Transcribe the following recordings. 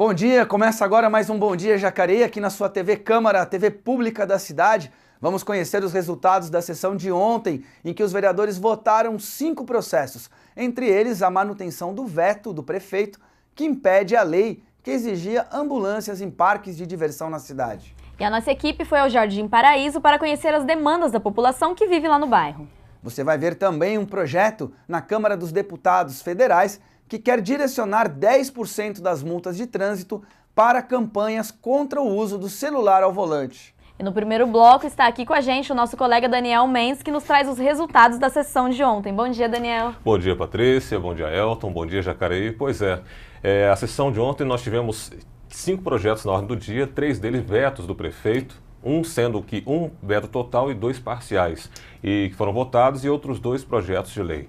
Bom dia, começa agora mais um Bom Dia Jacareí aqui na sua TV Câmara, a TV pública da cidade. Vamos conhecer os resultados da sessão de ontem, em que os vereadores votaram 5 processos, entre eles a manutenção do veto do prefeito, que impede a lei que exigia ambulâncias em parques de diversão na cidade. E a nossa equipe foi ao Jardim Paraíso para conhecer as demandas da população que vive lá no bairro. Você vai ver também um projeto na Câmara dos Deputados Federais que quer direcionar 10% das multas de trânsito para campanhas contra o uso do celular ao volante. E no primeiro bloco está aqui com a gente o nosso colega Daniel Mendes, que nos traz os resultados da sessão de ontem. Bom dia, Daniel. Bom dia, Patrícia. Bom dia, Elton. Bom dia, Jacareí. Pois é, a sessão de ontem nós tivemos 5 projetos na ordem do dia, 3 deles vetos do prefeito, sendo que um veto total e 2 parciais, e que foram votados, e outros 2 projetos de lei.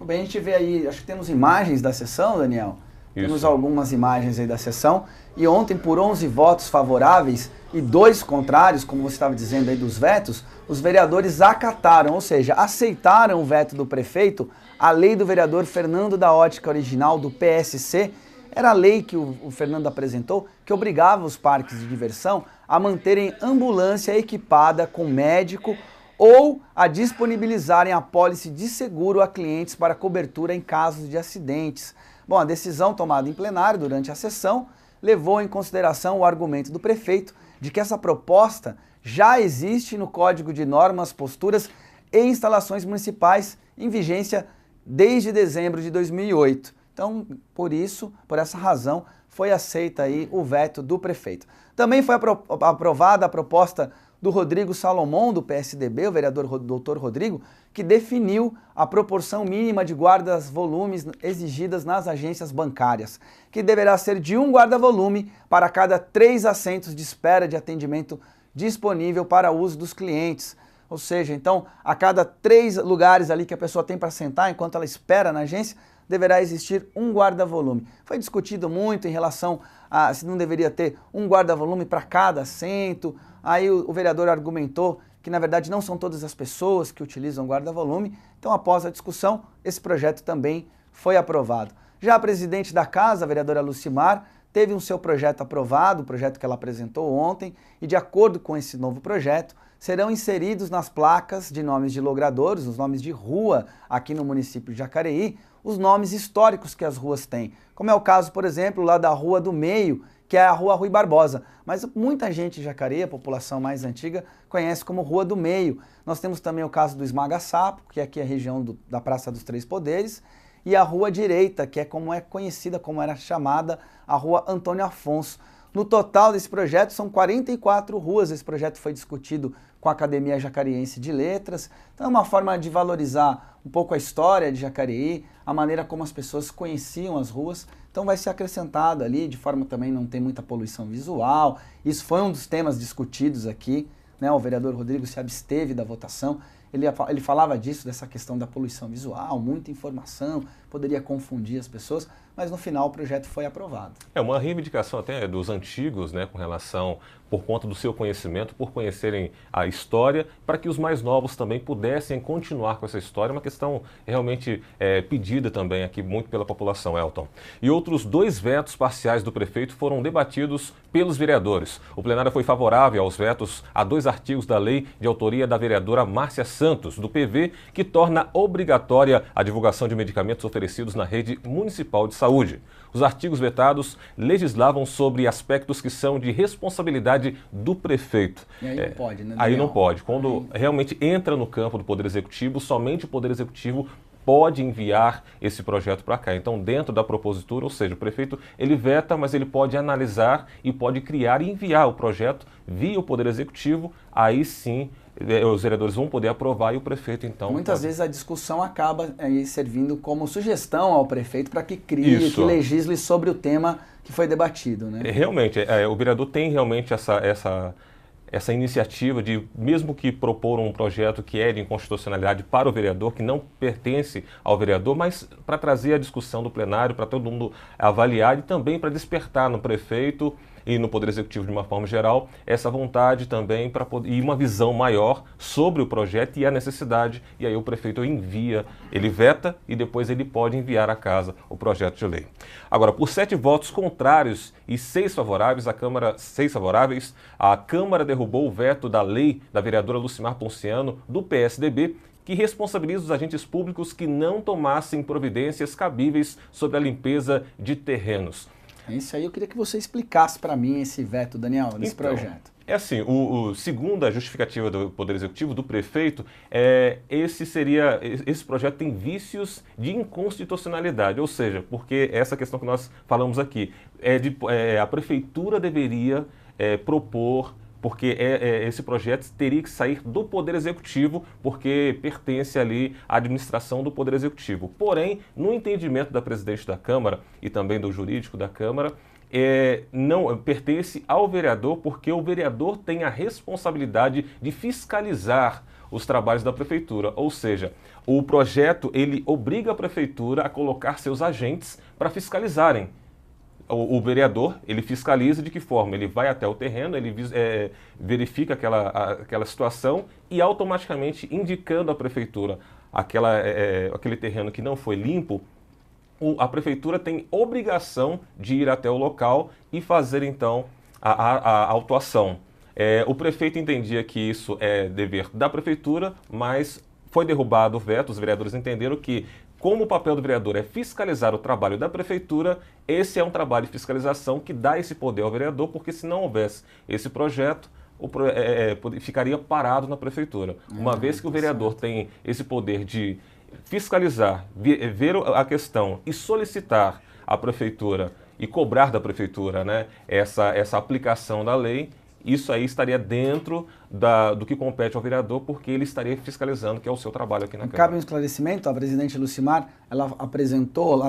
Bem, a gente vê aí, acho que temos imagens da sessão, Daniel. Isso. Temos algumas imagens aí da sessão, e ontem por 11 votos favoráveis e 2 contrários, como você estava dizendo aí dos vetos, os vereadores acataram, ou seja, aceitaram o veto do prefeito, a lei do vereador Fernando da Ótica original do PSC. Era a lei que o Fernando apresentou, que obrigava os parques de diversão a manterem ambulância equipada com médico ou a disponibilizarem a apólice de seguro a clientes para cobertura em casos de acidentes. Bom, a decisão tomada em plenário durante a sessão levou em consideração o argumento do prefeito de que essa proposta já existe no Código de Normas, Posturas e Instalações Municipais em vigência desde dezembro de 2008. Então, por essa razão, foi aceita aí o veto do prefeito. Também foi aprovada a proposta do Rodrigo Salomão, do PSDB, o vereador doutor Rodrigo, que definiu a proporção mínima de guarda-volumes exigidas nas agências bancárias, que deverá ser de 1 guarda-volume para cada 3 assentos de espera de atendimento disponível para uso dos clientes. Ou seja, então, a cada 3 lugares ali que a pessoa tem para sentar enquanto ela espera na agência, deverá existir 1 guarda-volume. Foi discutido muito em relação a se não deveria ter 1 guarda-volume para cada assento. Aí o vereador argumentou que, na verdade, não são todas as pessoas que utilizam guarda-volume. Então, após a discussão, esse projeto também foi aprovado. Já a presidente da casa, a vereadora Lucimar, teve o seu projeto aprovado, o projeto que ela apresentou ontem, e de acordo com esse novo projeto, serão inseridos nas placas de nomes de logradouros, os nomes de rua aqui no município de Jacareí, os nomes históricos que as ruas têm. Como é o caso, por exemplo, lá da Rua do Meio, que é a Rua Rui Barbosa. Mas muita gente de Jacareí, a população mais antiga, conhece como Rua do Meio. Nós temos também o caso do Esmaga Sapo, que aqui é a região da Praça dos Três Poderes, e a Rua Direita, que é como é conhecida, como era chamada, a Rua Antônio Afonso. No total desse projeto são 44 ruas. Esse projeto foi discutido com a Academia Jacariense de Letras. Então é uma forma de valorizar um pouco a história de Jacareí, a maneira como as pessoas conheciam as ruas. Então vai ser acrescentado ali, de forma também não ter muita poluição visual. Isso foi um dos temas discutidos aqui, né? O vereador Rodrigo se absteve da votação. Ele falava disso, dessa questão da poluição visual, muita informação, poderia confundir as pessoas, mas no final o projeto foi aprovado. É uma reivindicação até dos antigos, né, com relação, por conta do seu conhecimento, por conhecerem a história, para que os mais novos também pudessem continuar com essa história, uma questão realmente pedida também aqui muito pela população, Elton. E outros 2 vetos parciais do prefeito foram debatidos pelos vereadores. O plenário foi favorável aos vetos a 2 artigos da lei de autoria da vereadora Márcia Santos, do PV, que torna obrigatória a divulgação de medicamentos oferecidos na rede municipal de saúde. Os artigos vetados legislavam sobre aspectos que são de responsabilidade do prefeito. E aí não pode, né, Daniel? Aí não pode. Quando realmente entra no campo do Poder Executivo, somente o Poder Executivo pode enviar esse projeto para cá. Então, dentro da propositura, ou seja, o prefeito ele veta, mas ele pode analisar e pode criar e enviar o projeto via o Poder Executivo. Aí sim, os vereadores vão poder aprovar e o prefeito, então... Muitas vezes a discussão acaba servindo como sugestão ao prefeito para que crie, que legisle sobre o tema que foi debatido, né? Realmente, o vereador tem realmente essa iniciativa de, mesmo que propor um projeto que é de inconstitucionalidade para o vereador, que não pertence ao vereador, mas para trazer a discussão do plenário, para todo mundo avaliar e também para despertar no prefeito e no Poder Executivo de uma forma geral, essa vontade também para poder, e uma visão maior sobre o projeto e a necessidade, e aí o prefeito envia, ele veta e depois ele pode enviar à casa o projeto de lei. Agora, por 7 votos contrários e 6 favoráveis, a Câmara derrubou o veto da lei da vereadora Lucimar Ponciano, do PSDB, que responsabiliza os agentes públicos que não tomassem providências cabíveis sobre a limpeza de terrenos. Isso aí eu queria que você explicasse para mim esse veto, Daniel, desse projeto. É assim, segundo a justificativa do Poder Executivo, do prefeito, esse projeto tem vícios de inconstitucionalidade, ou seja, porque essa questão que nós falamos aqui, a prefeitura deveria propor, porque esse projeto teria que sair do Poder Executivo, porque pertence ali à administração do Poder Executivo. Porém, no entendimento da presidente da Câmara e também do jurídico da Câmara, não pertence ao vereador, porque o vereador tem a responsabilidade de fiscalizar os trabalhos da prefeitura, ou seja, o projeto ele obriga a prefeitura a colocar seus agentes para fiscalizarem. O vereador, ele fiscaliza de que forma? Ele vai até o terreno, ele verifica aquela situação e automaticamente indicando à prefeitura aquele terreno que não foi limpo, a prefeitura tem obrigação de ir até o local e fazer então a autuação. O prefeito entendia que isso é dever da prefeitura, mas foi derrubado o veto, os vereadores entenderam que, como o papel do vereador é fiscalizar o trabalho da prefeitura, esse é um trabalho de fiscalização que dá esse poder ao vereador, porque se não houvesse esse projeto, ficaria parado na prefeitura. Uma vez que o vereador tem esse poder de fiscalizar, ver a questão e solicitar à prefeitura e cobrar da prefeitura, né, essa aplicação da lei, isso aí estaria dentro do que compete ao vereador, porque ele estaria fiscalizando, que é o seu trabalho aqui na Câmara. Cabe um esclarecimento, a presidente Lucimar, ela apresentou lá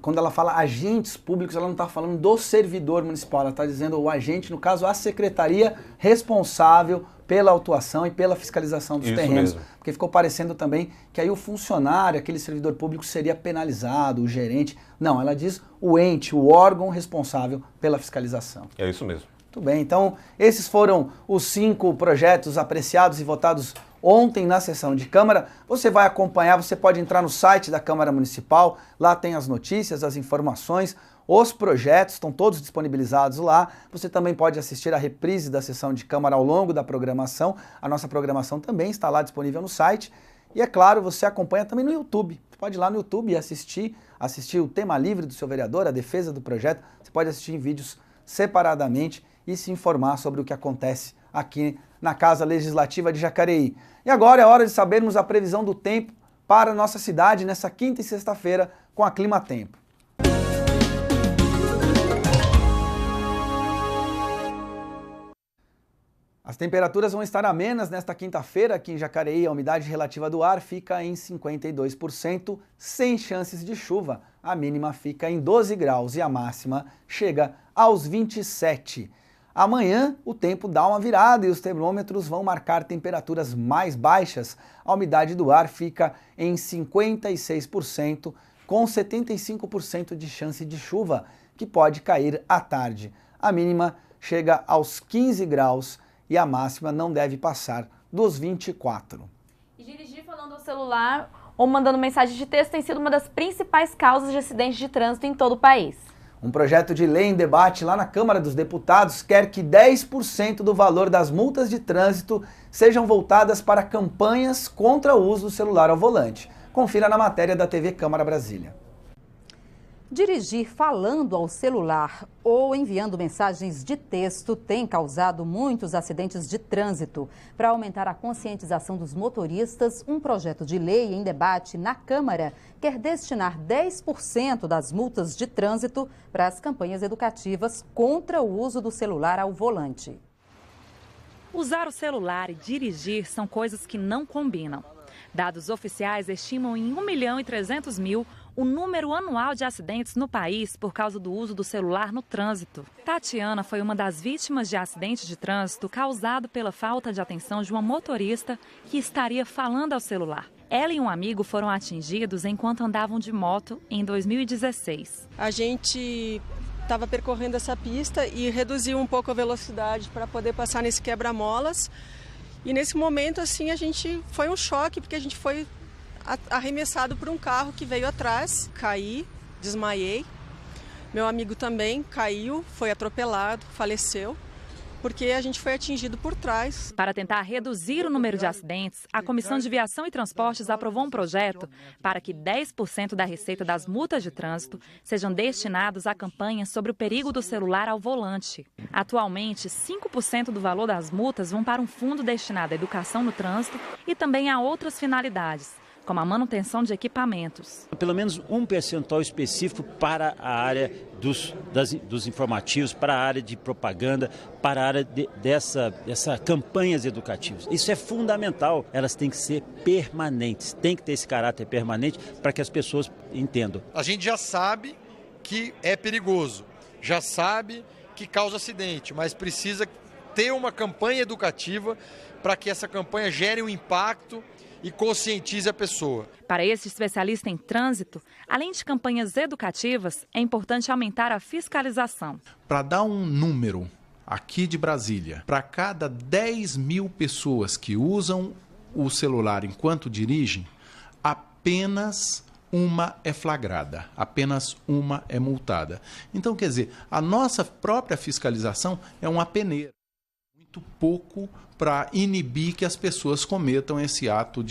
quando ela fala agentes públicos, ela não está falando do servidor municipal, ela está dizendo o agente, no caso, a secretaria responsável pela autuação e pela fiscalização dos terrenos. Mesmo. Porque ficou parecendo também que aí o funcionário, aquele servidor público, seria penalizado, o gerente. Não, ela diz o ente, o órgão responsável pela fiscalização. É isso mesmo. Muito bem, então esses foram os 5 projetos apreciados e votados ontem na sessão de Câmara. Você vai acompanhar, você pode entrar no site da Câmara Municipal, lá tem as notícias, as informações, os projetos estão todos disponibilizados lá. Você também pode assistir a reprise da sessão de Câmara ao longo da programação. A nossa programação também está lá disponível no site. E é claro, você acompanha também no YouTube. Você pode ir lá no YouTube e assistir o tema livre do seu vereador, a defesa do projeto. Você pode assistir em vídeos separadamente e se informar sobre o que acontece aqui na Casa Legislativa de Jacareí. E agora é hora de sabermos a previsão do tempo para a nossa cidade nessa quinta e sexta-feira com a Clima Tempo. As temperaturas vão estar amenas nesta quinta-feira aqui em Jacareí. A umidade relativa do ar fica em 52%, sem chances de chuva. A mínima fica em 12 graus e a máxima chega aos 27. Amanhã o tempo dá uma virada e os termômetros vão marcar temperaturas mais baixas. A umidade do ar fica em 56%, com 75% de chance de chuva, que pode cair à tarde. A mínima chega aos 15 graus e a máxima não deve passar dos 24. E dirigir falando ao celular ou mandando mensagem de texto tem sido uma das principais causas de acidentes de trânsito em todo o país. Um projeto de lei em debate lá na Câmara dos Deputados quer que 10% do valor das multas de trânsito sejam voltadas para campanhas contra o uso do celular ao volante. Confira na matéria da TV Câmara Brasília. Dirigir falando ao celular ou enviando mensagens de texto tem causado muitos acidentes de trânsito. Para aumentar a conscientização dos motoristas, um projeto de lei em debate na Câmara quer destinar 10% das multas de trânsito para as campanhas educativas contra o uso do celular ao volante. Usar o celular e dirigir são coisas que não combinam. Dados oficiais estimam em 1.300.000 o número anual de acidentes no país por causa do uso do celular no trânsito. Tatiana foi uma das vítimas de acidente de trânsito causado pela falta de atenção de uma motorista que estaria falando ao celular. Ela e um amigo foram atingidos enquanto andavam de moto em 2016. A gente estava percorrendo essa pista e reduziu um pouco a velocidade para poder passar nesse quebra-molas. E nesse momento, assim, foi um choque, porque a gente foi arremessado por um carro que veio atrás. Caí, desmaiei. Meu amigo também caiu, foi atropelado, faleceu, porque a gente foi atingido por trás. Para tentar reduzir o número de acidentes, a Comissão de Viação e Transportes aprovou um projeto para que 10% da receita das multas de trânsito sejam destinados a campanhas sobre o perigo do celular ao volante. Atualmente, 5% do valor das multas vão para um fundo destinado à educação no trânsito e também a outras finalidades, como a manutenção de equipamentos. Pelo menos um percentual específico para a área dos informativos, para a área de propaganda, para a área dessa campanhas educativas. Isso é fundamental, elas têm que ser permanentes, tem que ter esse caráter permanente para que as pessoas entendam. A gente já sabe que é perigoso, já sabe que causa acidente, mas precisa ter uma campanha educativa para que essa campanha gere um impacto e conscientize a pessoa. Para esse especialista em trânsito, além de campanhas educativas, é importante aumentar a fiscalização. Para dar um número aqui de Brasília, para cada 10 mil pessoas que usam o celular enquanto dirigem, apenas uma é flagrada, apenas uma é multada. Então, quer dizer, a nossa própria fiscalização é uma peneira. Muito pouco para inibir que as pessoas cometam esse ato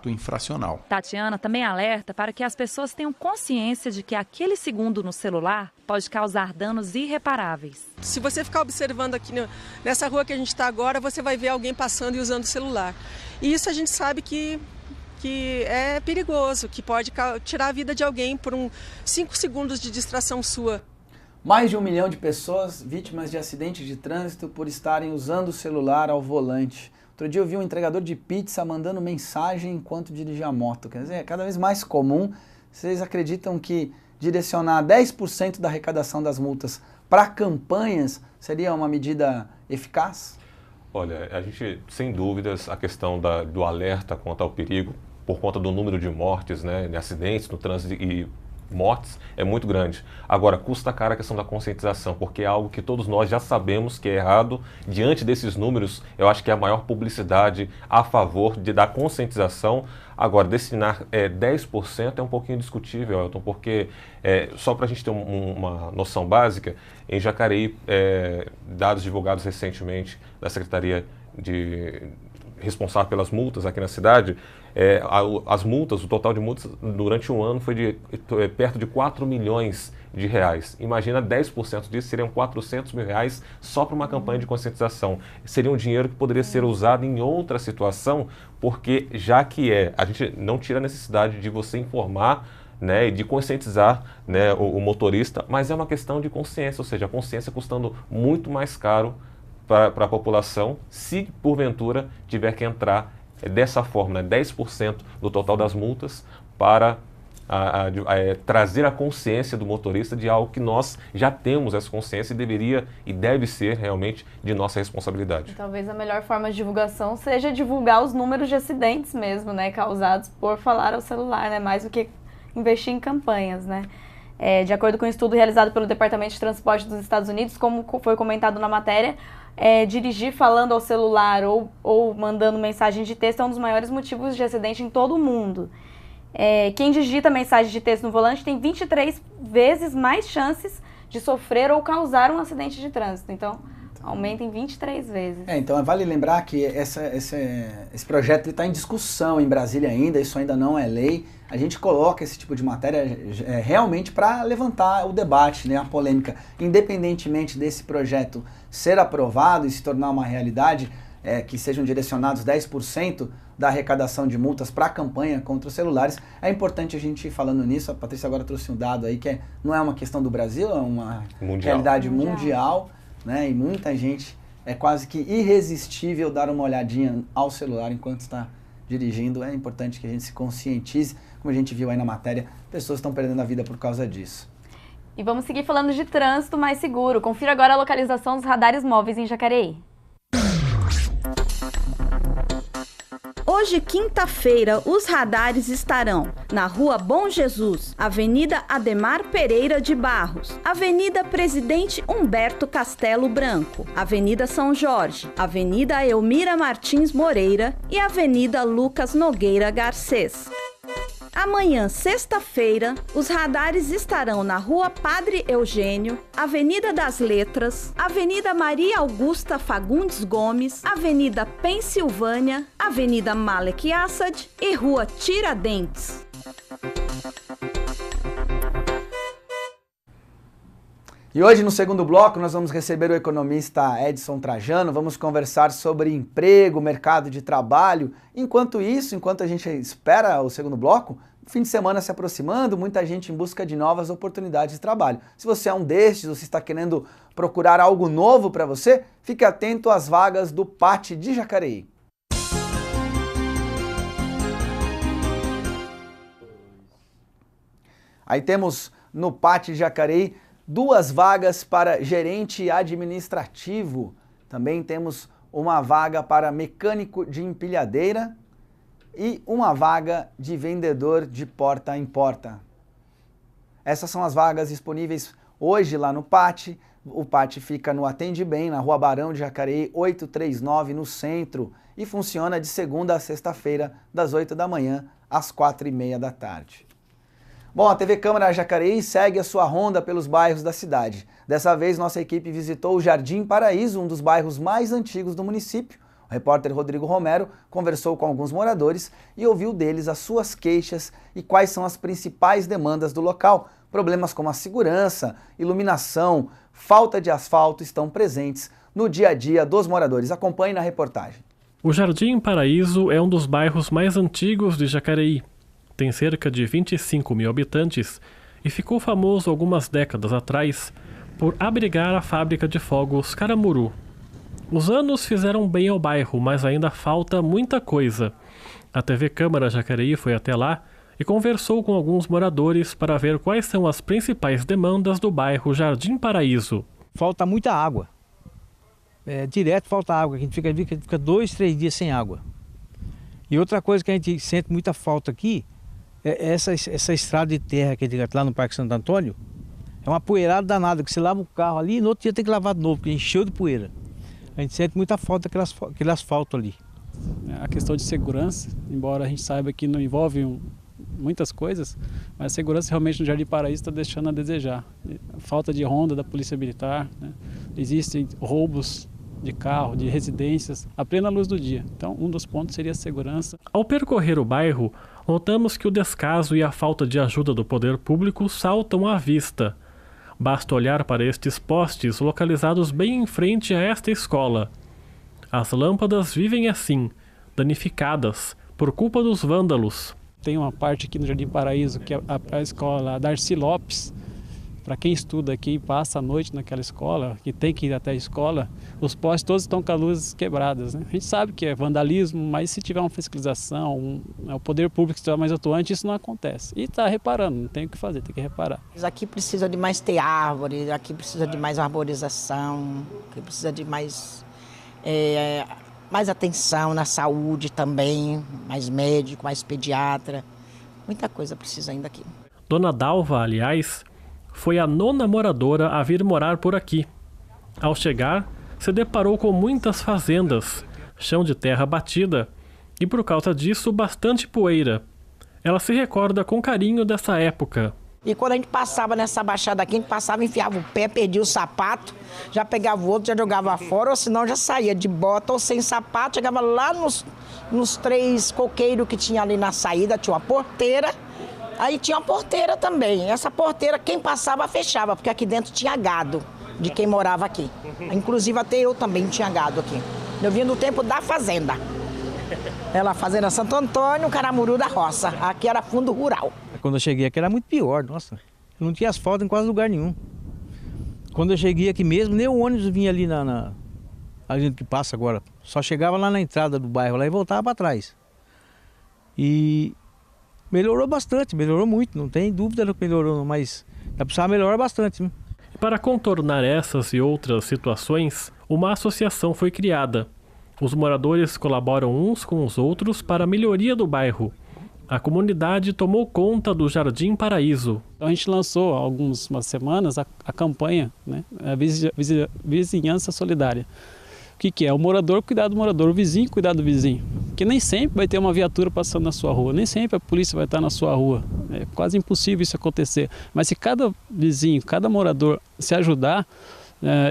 infracional. Tatiana também alerta para que as pessoas tenham consciência de que aquele segundo no celular pode causar danos irreparáveis. Se você ficar observando aqui nessa rua que a gente está agora, você vai ver alguém passando e usando o celular. E isso a gente sabe que é perigoso, que pode tirar a vida de alguém por 5 segundos de distração sua. Mais de 1 milhão de pessoas vítimas de acidentes de trânsito por estarem usando o celular ao volante. Outro dia eu vi um entregador de pizza mandando mensagem enquanto dirigia a moto. Quer dizer, é cada vez mais comum. Vocês acreditam que direcionar 10% da arrecadação das multas para campanhas seria uma medida eficaz? Olha, a gente, sem dúvidas, a questão do alerta quanto ao perigo, por conta do número de mortes, né, de acidentes no trânsito e mortes, é muito grande. Agora, custa caro a questão da conscientização, porque é algo que todos nós já sabemos que é errado. Diante desses números, eu acho que é a maior publicidade a favor da conscientização. Agora, destinar 10% é um pouquinho discutível, Elton, porque só para a gente ter uma noção básica, em Jacareí, dados divulgados recentemente da Secretaria responsável pelas multas aqui na cidade, as multas, o total de multas durante um ano foi de perto de 4 milhões de reais. Imagina 10% disso, seriam 400 mil reais só para uma campanha de conscientização. Seria um dinheiro que poderia ser usado em outra situação, porque já que a gente não tira a necessidade de você informar, né, e de conscientizar, né, o motorista, mas é uma questão de consciência, ou seja, a consciência custando muito mais caro para a população, se porventura tiver que entrar dessa forma, né, 10% do total das multas para trazer a consciência do motorista de algo que nós já temos essa consciência e deveria e deve ser realmente de nossa responsabilidade. Talvez a melhor forma de divulgação seja divulgar os números de acidentes mesmo, né, causados por falar ao celular, né, mais do que investir em campanhas, né. De acordo com um estudo realizado pelo Departamento de Transporte dos Estados Unidos, como foi comentado na matéria, dirigir falando ao celular ou mandando mensagem de texto é um dos maiores motivos de acidente em todo o mundo. Quem digita mensagem de texto no volante tem 23 vezes mais chances de sofrer ou causar um acidente de trânsito. Então, aumenta em 23 vezes. Então, vale lembrar que esse projeto está em discussão em Brasília ainda, isso ainda não é lei. A gente coloca esse tipo de matéria realmente para levantar o debate, né, a polêmica. Independentemente desse projeto ser aprovado e se tornar uma realidade, que sejam direcionados 10% da arrecadação de multas para a campanha contra os celulares, é importante a gente ir falando nisso. A Patrícia agora trouxe um dado aí que não é uma questão do Brasil, é uma realidade mundial, né, e muita gente, é quase que irresistível dar uma olhadinha ao celular enquanto está dirigindo. É importante que a gente se conscientize, como a gente viu aí na matéria, pessoas estão perdendo a vida por causa disso. E vamos seguir falando de trânsito mais seguro. Confira agora a localização dos radares móveis em Jacareí. Hoje, quinta-feira, os radares estarão na Rua Bom Jesus, Avenida Ademar Pereira de Barros, Avenida Presidente Humberto Castelo Branco, Avenida São Jorge, Avenida Elmira Martins Moreira e Avenida Lucas Nogueira Garcês. Amanhã, sexta-feira, os radares estarão na Rua Padre Eugênio, Avenida das Letras, Avenida Maria Augusta Fagundes Gomes, Avenida Pensilvânia, Avenida Malek Assad e Rua Tiradentes. E hoje, no segundo bloco, nós vamos receber o economista Edson Trajano, vamos conversar sobre emprego, mercado de trabalho. Enquanto isso, enquanto a gente espera o segundo bloco, o fim de semana se aproximando, muita gente em busca de novas oportunidades de trabalho. Se você é um destes, ou se está querendo procurar algo novo para você, fique atento às vagas do PAT de Jacareí. Aí temos no PAT de Jacareí 2 vagas para gerente administrativo. Também temos uma vaga para mecânico de empilhadeira e uma vaga de vendedor de porta em porta. Essas são as vagas disponíveis hoje lá no PAT. O PAT fica no Atende Bem, na Rua Barão de Jacareí, 839, no centro, e funciona de segunda a sexta-feira, das 8 da manhã às 4h30 da tarde. Bom, a TV Câmara Jacareí segue a sua ronda pelos bairros da cidade. Dessa vez, nossa equipe visitou o Jardim Paraíso, um dos bairros mais antigos do município. O repórter Rodrigo Romero conversou com alguns moradores e ouviu deles as suas queixas e quais são as principais demandas do local. Problemas como a segurança, iluminação, falta de asfalto estão presentes no dia a dia dos moradores. Acompanhe na reportagem. O Jardim Paraíso é um dos bairros mais antigos de Jacareí. Tem cerca de 25 mil habitantes e ficou famoso algumas décadas atrás por abrigar a fábrica de fogos Caramuru. Os anos fizeram bem ao bairro, mas ainda falta muita coisa. A TV Câmara Jacareí foi até lá e conversou com alguns moradores para ver quais são as principais demandas do bairro Jardim Paraíso. Falta muita água. Direto falta água, a gente fica 2, 3 dias sem água. E outra coisa que a gente sente muita falta aqui é essa estrada de terra que lá no Parque Santo Antônio. É uma poeirada danada, que você lava o carro ali e no outro dia tem que lavar de novo, porque encheu de poeira. A gente sente muita falta daquele asfalto ali. A questão de segurança, embora a gente saiba que não envolve muitas coisas, mas a segurança realmente no Jardim Paraíso está deixando a desejar. Falta de ronda da Polícia Militar, né? Existem roubos de carro, de residências, a plena luz do dia. Então, um dos pontos seria a segurança. Ao percorrer o bairro, notamos que o descaso e a falta de ajuda do poder público saltam à vista. Basta olhar para estes postes localizados bem em frente a esta escola. As lâmpadas vivem assim, danificadas, por culpa dos vândalos. Tem uma parte aqui no Jardim Paraíso, que é a escola Darcy Lopes. Para quem estuda aqui e passa a noite naquela escola, que tem que ir até a escola, os postes todos estão com as luzes quebradas, né? A gente sabe que é vandalismo, mas se tiver uma fiscalização, o poder público estiver mais atuante, isso não acontece. E está reparando, não tem o que fazer, tem que reparar. Aqui precisa de mais ter árvore, aqui precisa de mais arborização, aqui precisa de mais atenção na saúde também, mais médico, mais pediatra. Muita coisa precisa ainda aqui. Dona Dalva, aliás, foi a 9ª moradora a vir morar por aqui. Ao chegar, se deparou com muitas fazendas, chão de terra batida e, por causa disso, bastante poeira. Ela se recorda com carinho dessa época. E quando a gente passava nessa baixada aqui, a gente passava, enfiava o pé, perdia o sapato, já pegava o outro, já jogava fora, ou senão já saía de bota ou sem sapato, chegava lá nos 3 coqueiros que tinha ali na saída, tinha uma porteira. Aí tinha uma porteira também. Essa porteira, quem passava, fechava, porque aqui dentro tinha gado de quem morava aqui. Inclusive até eu também tinha gado aqui. Eu vinha no tempo da fazenda. Ela fazenda Santo Antônio, Caramuru da Roça. Aqui era fundo rural. Quando eu cheguei aqui era muito pior, nossa. Não tinha asfalto em quase lugar nenhum. Quando eu cheguei aqui mesmo, nem o ônibus vinha ali ali que passa agora. Só chegava lá na entrada do bairro lá e voltava para trás. E melhorou bastante, melhorou muito, não tem dúvida que melhorou, mas precisava melhorar bastante. Né? Para contornar essas e outras situações, uma associação foi criada. Os moradores colaboram uns com os outros para a melhoria do bairro. A comunidade tomou conta do Jardim Paraíso. A gente lançou há algumas semanas a campanha, né, a Vizinhança Solidária. O que é? O morador cuidar do morador, o vizinho cuidar do vizinho. Porque nem sempre vai ter uma viatura passando na sua rua, nem sempre a polícia vai estar na sua rua. É quase impossível isso acontecer. Mas se cada vizinho, cada morador se ajudar,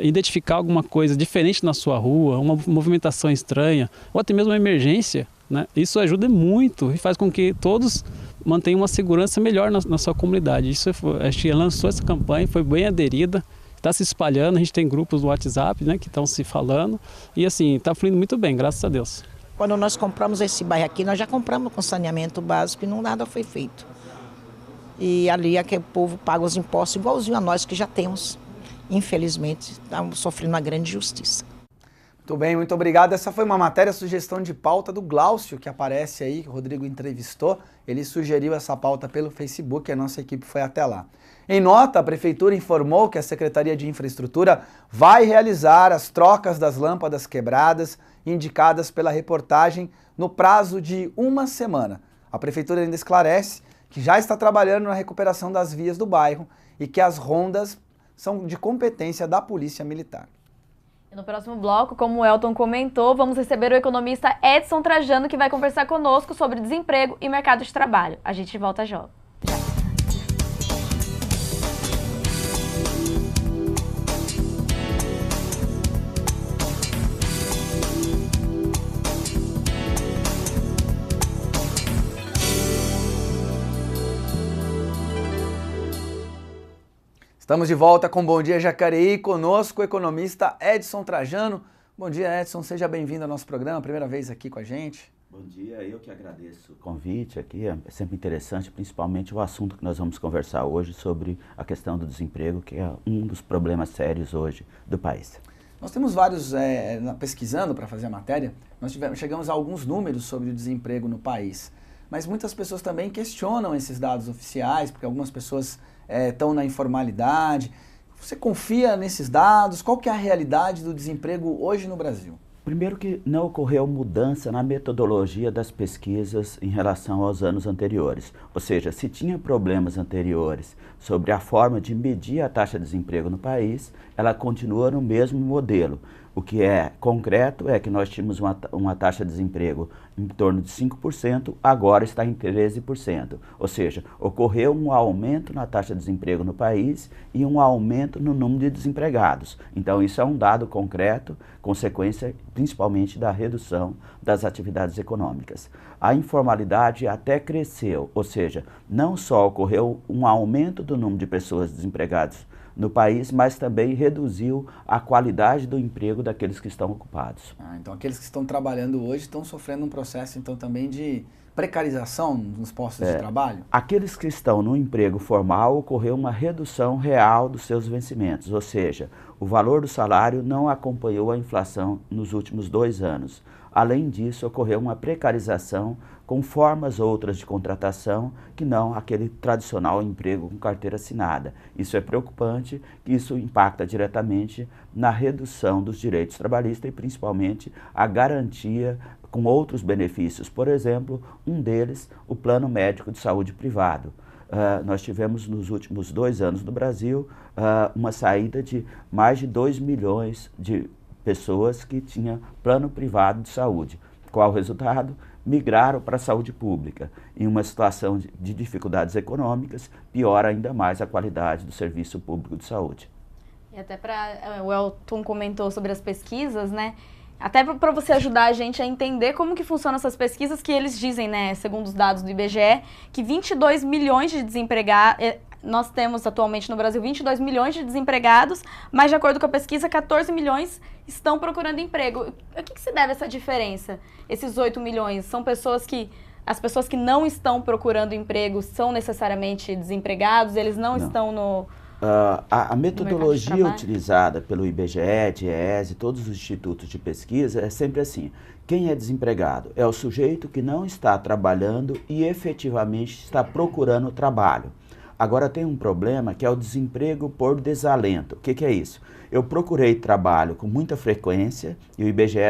identificar alguma coisa diferente na sua rua, uma movimentação estranha, ou até mesmo uma emergência, né? Isso ajuda muito e faz com que todos mantenham uma segurança melhor na sua comunidade. A gente lançou essa campanha, foi bem aderida, está se espalhando, a gente tem grupos no WhatsApp, né, que estão se falando e assim, está fluindo muito bem, graças a Deus. Quando nós compramos esse bairro aqui, nós já compramos com saneamento básico e nada foi feito. E ali é que o povo paga os impostos igualzinho a nós que já temos. Infelizmente, estamos sofrendo uma grande injustiça. Muito bem, muito obrigado. Essa foi uma matéria, sugestão de pauta do Glaucio, que aparece aí, que o Rodrigo entrevistou. Ele sugeriu essa pauta pelo Facebook e a nossa equipe foi até lá. Em nota, a Prefeitura informou que a Secretaria de Infraestrutura vai realizar as trocas das lâmpadas quebradas indicadas pela reportagem no prazo de 1 semana. A Prefeitura ainda esclarece que já está trabalhando na recuperação das vias do bairro e que as rondas são de competência da Polícia Militar. E no próximo bloco, como o Elton comentou, vamos receber o economista Edson Trajano, que vai conversar conosco sobre desemprego e mercado de trabalho. A gente volta já. Estamos de volta com Bom Dia Jacareí, conosco o economista Edson Trajano. Bom dia, Edson, seja bem-vindo ao nosso programa, primeira vez aqui com a gente. Bom dia, eu que agradeço o convite aqui, é sempre interessante, principalmente o assunto que nós vamos conversar hoje sobre a questão do desemprego, que é um dos problemas sérios hoje do país. Nós temos vários, pesquisando para fazer a matéria, chegamos a alguns números sobre o desemprego no país, mas muitas pessoas também questionam esses dados oficiais, porque algumas pessoas estão na informalidade. Você confia nesses dados? Qual que é a realidade do desemprego hoje no Brasil? Primeiro que não ocorreu mudança na metodologia das pesquisas em relação aos anos anteriores. Ou seja, se tinha problemas anteriores sobre a forma de medir a taxa de desemprego no país, ela continua no mesmo modelo. O que é concreto é que nós tínhamos uma taxa de desemprego em torno de 5%, agora está em 13%. Ou seja, ocorreu um aumento na taxa de desemprego no país e um aumento no número de desempregados. Então isso é um dado concreto, consequência principalmente da redução das atividades econômicas. A informalidade até cresceu, ou seja, não só ocorreu um aumento do número de pessoas desempregadas no país, mas também reduziu a qualidade do emprego daqueles que estão ocupados. Então aqueles que estão trabalhando hoje estão sofrendo um processo então também de precarização nos postos de trabalho? Aqueles que estão no emprego formal, ocorreu uma redução real dos seus vencimentos, ou seja, o valor do salário não acompanhou a inflação nos últimos 2 anos. Além disso, ocorreu uma precarização com formas outras de contratação que não aquele tradicional emprego com carteira assinada. Isso é preocupante, que isso impacta diretamente na redução dos direitos trabalhistas e principalmente a garantia com outros benefícios. Por exemplo, um deles, o plano médico de saúde privado. Nós tivemos nos últimos 2 anos no Brasil uma saída de mais de 2 milhões de pessoas que tinham plano privado de saúde. Qual o resultado? Migraram para a saúde pública. Em uma situação de dificuldades econômicas, piora ainda mais a qualidade do serviço público de saúde. E até o Elton comentou sobre as pesquisas, né? Até para você ajudar a gente a entender como que funcionam essas pesquisas, que eles dizem, né, segundo os dados do IBGE, que 22 milhões de desempregados, nós temos atualmente no Brasil 22 milhões de desempregados, mas de acordo com a pesquisa, 14 milhões estão procurando emprego. A que se deve essa diferença? Esses 8 milhões são as pessoas que não estão procurando emprego são necessariamente desempregados, eles não estão no... A metodologia utilizada pelo IBGE, DIEESE e todos os institutos de pesquisa é sempre assim. Quem é desempregado? É o sujeito que não está trabalhando e efetivamente está procurando trabalho. Agora tem um problema que é o desemprego por desalento. O que é isso? Eu procurei trabalho com muita frequência, e o IBGE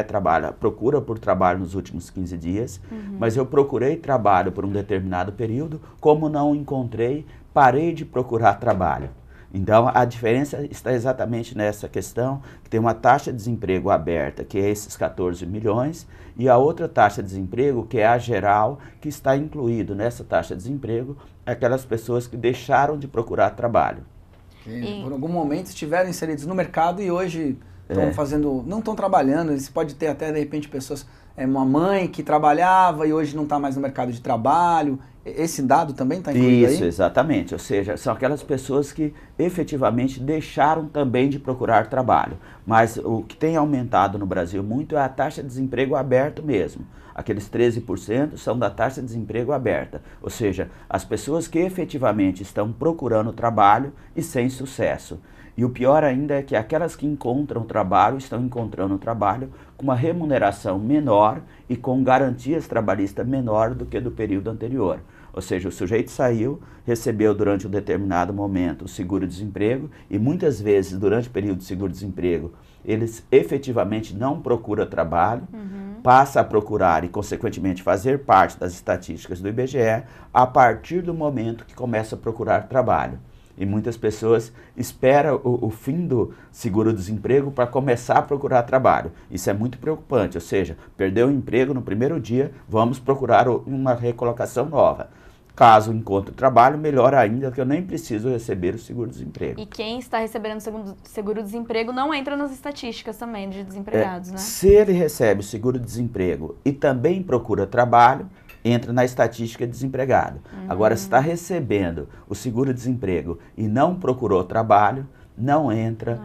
procura por trabalho nos últimos 15 dias, mas eu procurei trabalho por um determinado período, como não encontrei, parei de procurar trabalho. Então, a diferença está exatamente nessa questão, que tem uma taxa de desemprego aberta, que é esses 14 milhões, e a outra taxa de desemprego, que é a geral, que está incluído nessa taxa de desemprego, aquelas pessoas que deixaram de procurar trabalho. Que por algum momento estiveram inseridos no mercado e hoje estão fazendo, não estão trabalhando. Você pode ter até, de repente, pessoas, uma mãe que trabalhava e hoje não está mais no mercado de trabalho. Esse dado também está incluído aí? Isso, exatamente. Ou seja, são aquelas pessoas que efetivamente deixaram também de procurar trabalho. Mas o que tem aumentado no Brasil muito é a taxa de desemprego aberto mesmo. Aqueles 13% são da taxa de desemprego aberta. Ou seja, as pessoas que efetivamente estão procurando trabalho e sem sucesso. E o pior ainda é que aquelas que encontram trabalho, estão encontrando trabalho com uma remuneração menor e com garantias trabalhistas menor do que do período anterior. Ou seja, o sujeito saiu, recebeu durante um determinado momento o seguro-desemprego e muitas vezes durante o período de seguro-desemprego eles efetivamente não procuram trabalho, passa a procurar e consequentemente fazer parte das estatísticas do IBGE a partir do momento que começa a procurar trabalho. E muitas pessoas esperam o fim do seguro-desemprego para começar a procurar trabalho. Isso é muito preocupante, ou seja, perdeu o emprego no primeiro dia, vamos procurar uma recolocação nova. Caso encontre trabalho, melhor ainda, que eu nem preciso receber o seguro-desemprego. E quem está recebendo seguro-desemprego não entra nas estatísticas também de desempregados, né? Se ele recebe o seguro-desemprego e também procura trabalho, entra na estatística de desempregado. Agora, se está recebendo o seguro-desemprego e não procurou trabalho, não entra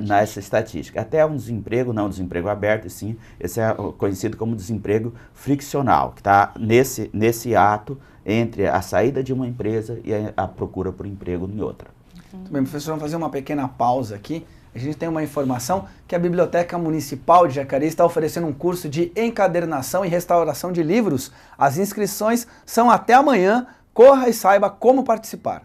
nessa estatística. Até um desemprego, não desemprego aberto, sim, esse é conhecido como desemprego friccional, que está nesse ato entre a saída de uma empresa e a procura por emprego em outra. Muito bem, professor, vamos fazer uma pequena pausa aqui. A gente tem uma informação que a Biblioteca Municipal de Jacareí está oferecendo um curso de encadernação e restauração de livros. As inscrições são até amanhã. Corra e saiba como participar.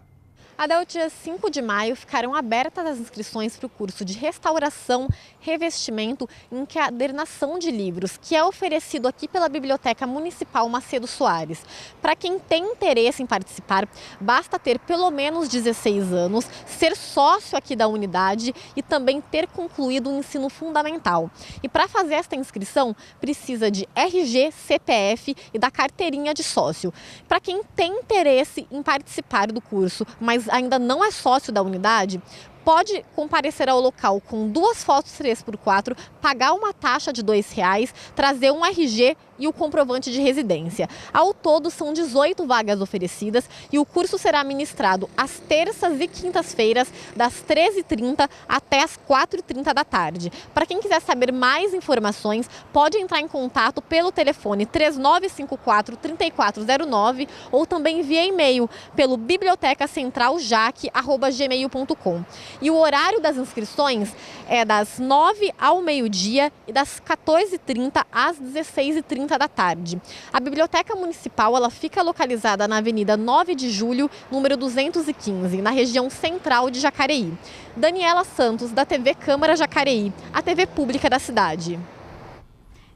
Até o dia 5 de maio ficarão abertas as inscrições para o curso de restauração, revestimento e encadernação de livros, que é oferecido aqui pela Biblioteca Municipal Macedo Soares. Para quem tem interesse em participar, basta ter pelo menos 16 anos, ser sócio aqui da unidade e também ter concluído o ensino fundamental. E para fazer esta inscrição, precisa de RG, CPF e da carteirinha de sócio. Para quem tem interesse em participar do curso, mas ainda não é sócio da unidade, pode comparecer ao local com 2 fotos 3x4, pagar uma taxa de R$2, trazer um RG e o comprovante de residência. Ao todo, são 18 vagas oferecidas e o curso será ministrado às terças e quintas-feiras, das 13h30 até as 4h30 da tarde. Para quem quiser saber mais informações, pode entrar em contato pelo telefone 3954-3409 ou também via e-mail pelo bibliotecacentraljac@gmail.com. E o horário das inscrições é das 9 ao meio-dia e das 14h30 às 16h30 da tarde. A Biblioteca Municipal ela fica localizada na Avenida 9 de Julho, número 215, na região central de Jacareí. Daniela Santos, da TV Câmara Jacareí, a TV pública da cidade.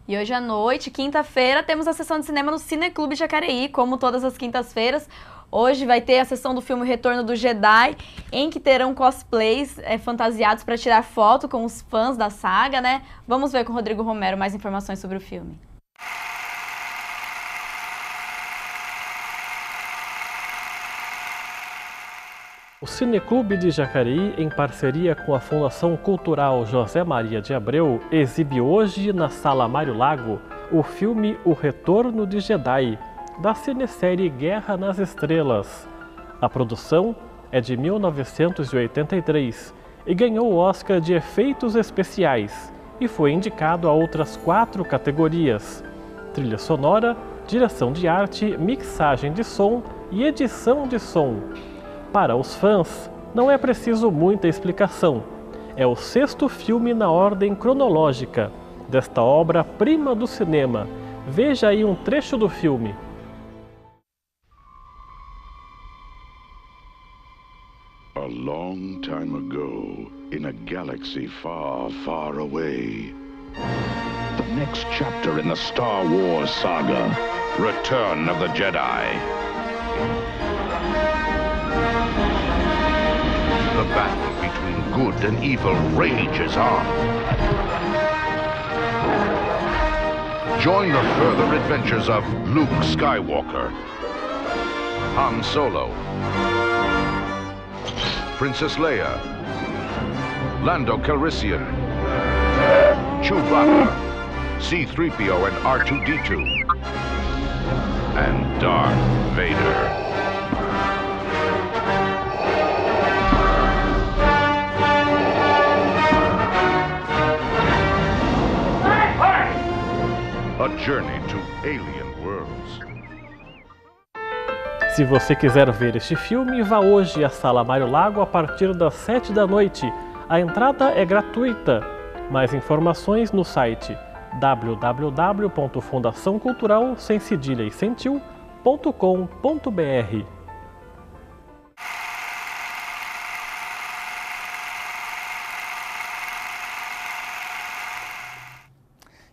E hoje à noite, quinta-feira, temos a sessão de cinema no Cineclube Jacareí, como todas as quintas-feiras. Hoje vai ter a sessão do filme Retorno do Jedi, em que terão cosplays fantasiados para tirar foto com os fãs da saga, né? Vamos ver com o Rodrigo Romero mais informações sobre o filme. O Cineclube de Jacareí, em parceria com a Fundação Cultural José Maria de Abreu, exibe hoje na Sala Mário Lago o filme O Retorno de Jedi, da cinesérie Guerra nas Estrelas. A produção é de 1983 e ganhou o Oscar de Efeitos Especiais e foi indicado a outras 4 categorias: trilha sonora, direção de arte, mixagem de som e edição de som. Para os fãs, não é preciso muita explicação. É o 6º filme na ordem cronológica desta obra-prima do cinema. Veja aí um trecho do filme. long time ago, in a galaxy far, far away. The next chapter in the Star Wars saga, Return of the Jedi. The battle between good and evil rages on. Join the further adventures of Luke Skywalker, Han Solo, Princess Leia, Lando Calrissian, Chewbacca, C-3PO and R2-D2, and Darth Vader. A journey to alien worlds. Se você quiser ver este filme, vá hoje à Sala Mário Lago a partir das 7 da noite. A entrada é gratuita. Mais informações no site www.fundaçãocultural.com.br.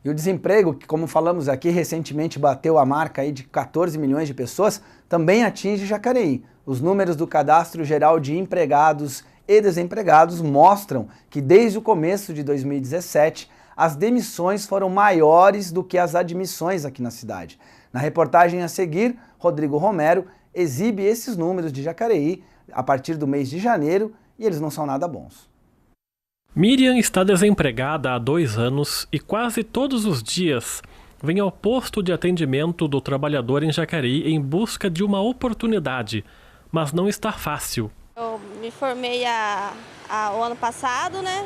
E o desemprego, que como falamos aqui, recentemente bateu a marca aí de 14 milhões de pessoas, também atinge Jacareí. Os números do Cadastro Geral de Empregados e Desempregados mostram que desde o começo de 2017, as demissões foram maiores do que as admissões aqui na cidade. Na reportagem a seguir, Rodrigo Romero exibe esses números de Jacareí a partir do mês de janeiro e eles não são nada bons. Miriam está desempregada há 2 anos e quase todos os dias vem ao posto de atendimento do trabalhador em Jacareí em busca de uma oportunidade, mas não está fácil. Eu me formei o ano passado, né?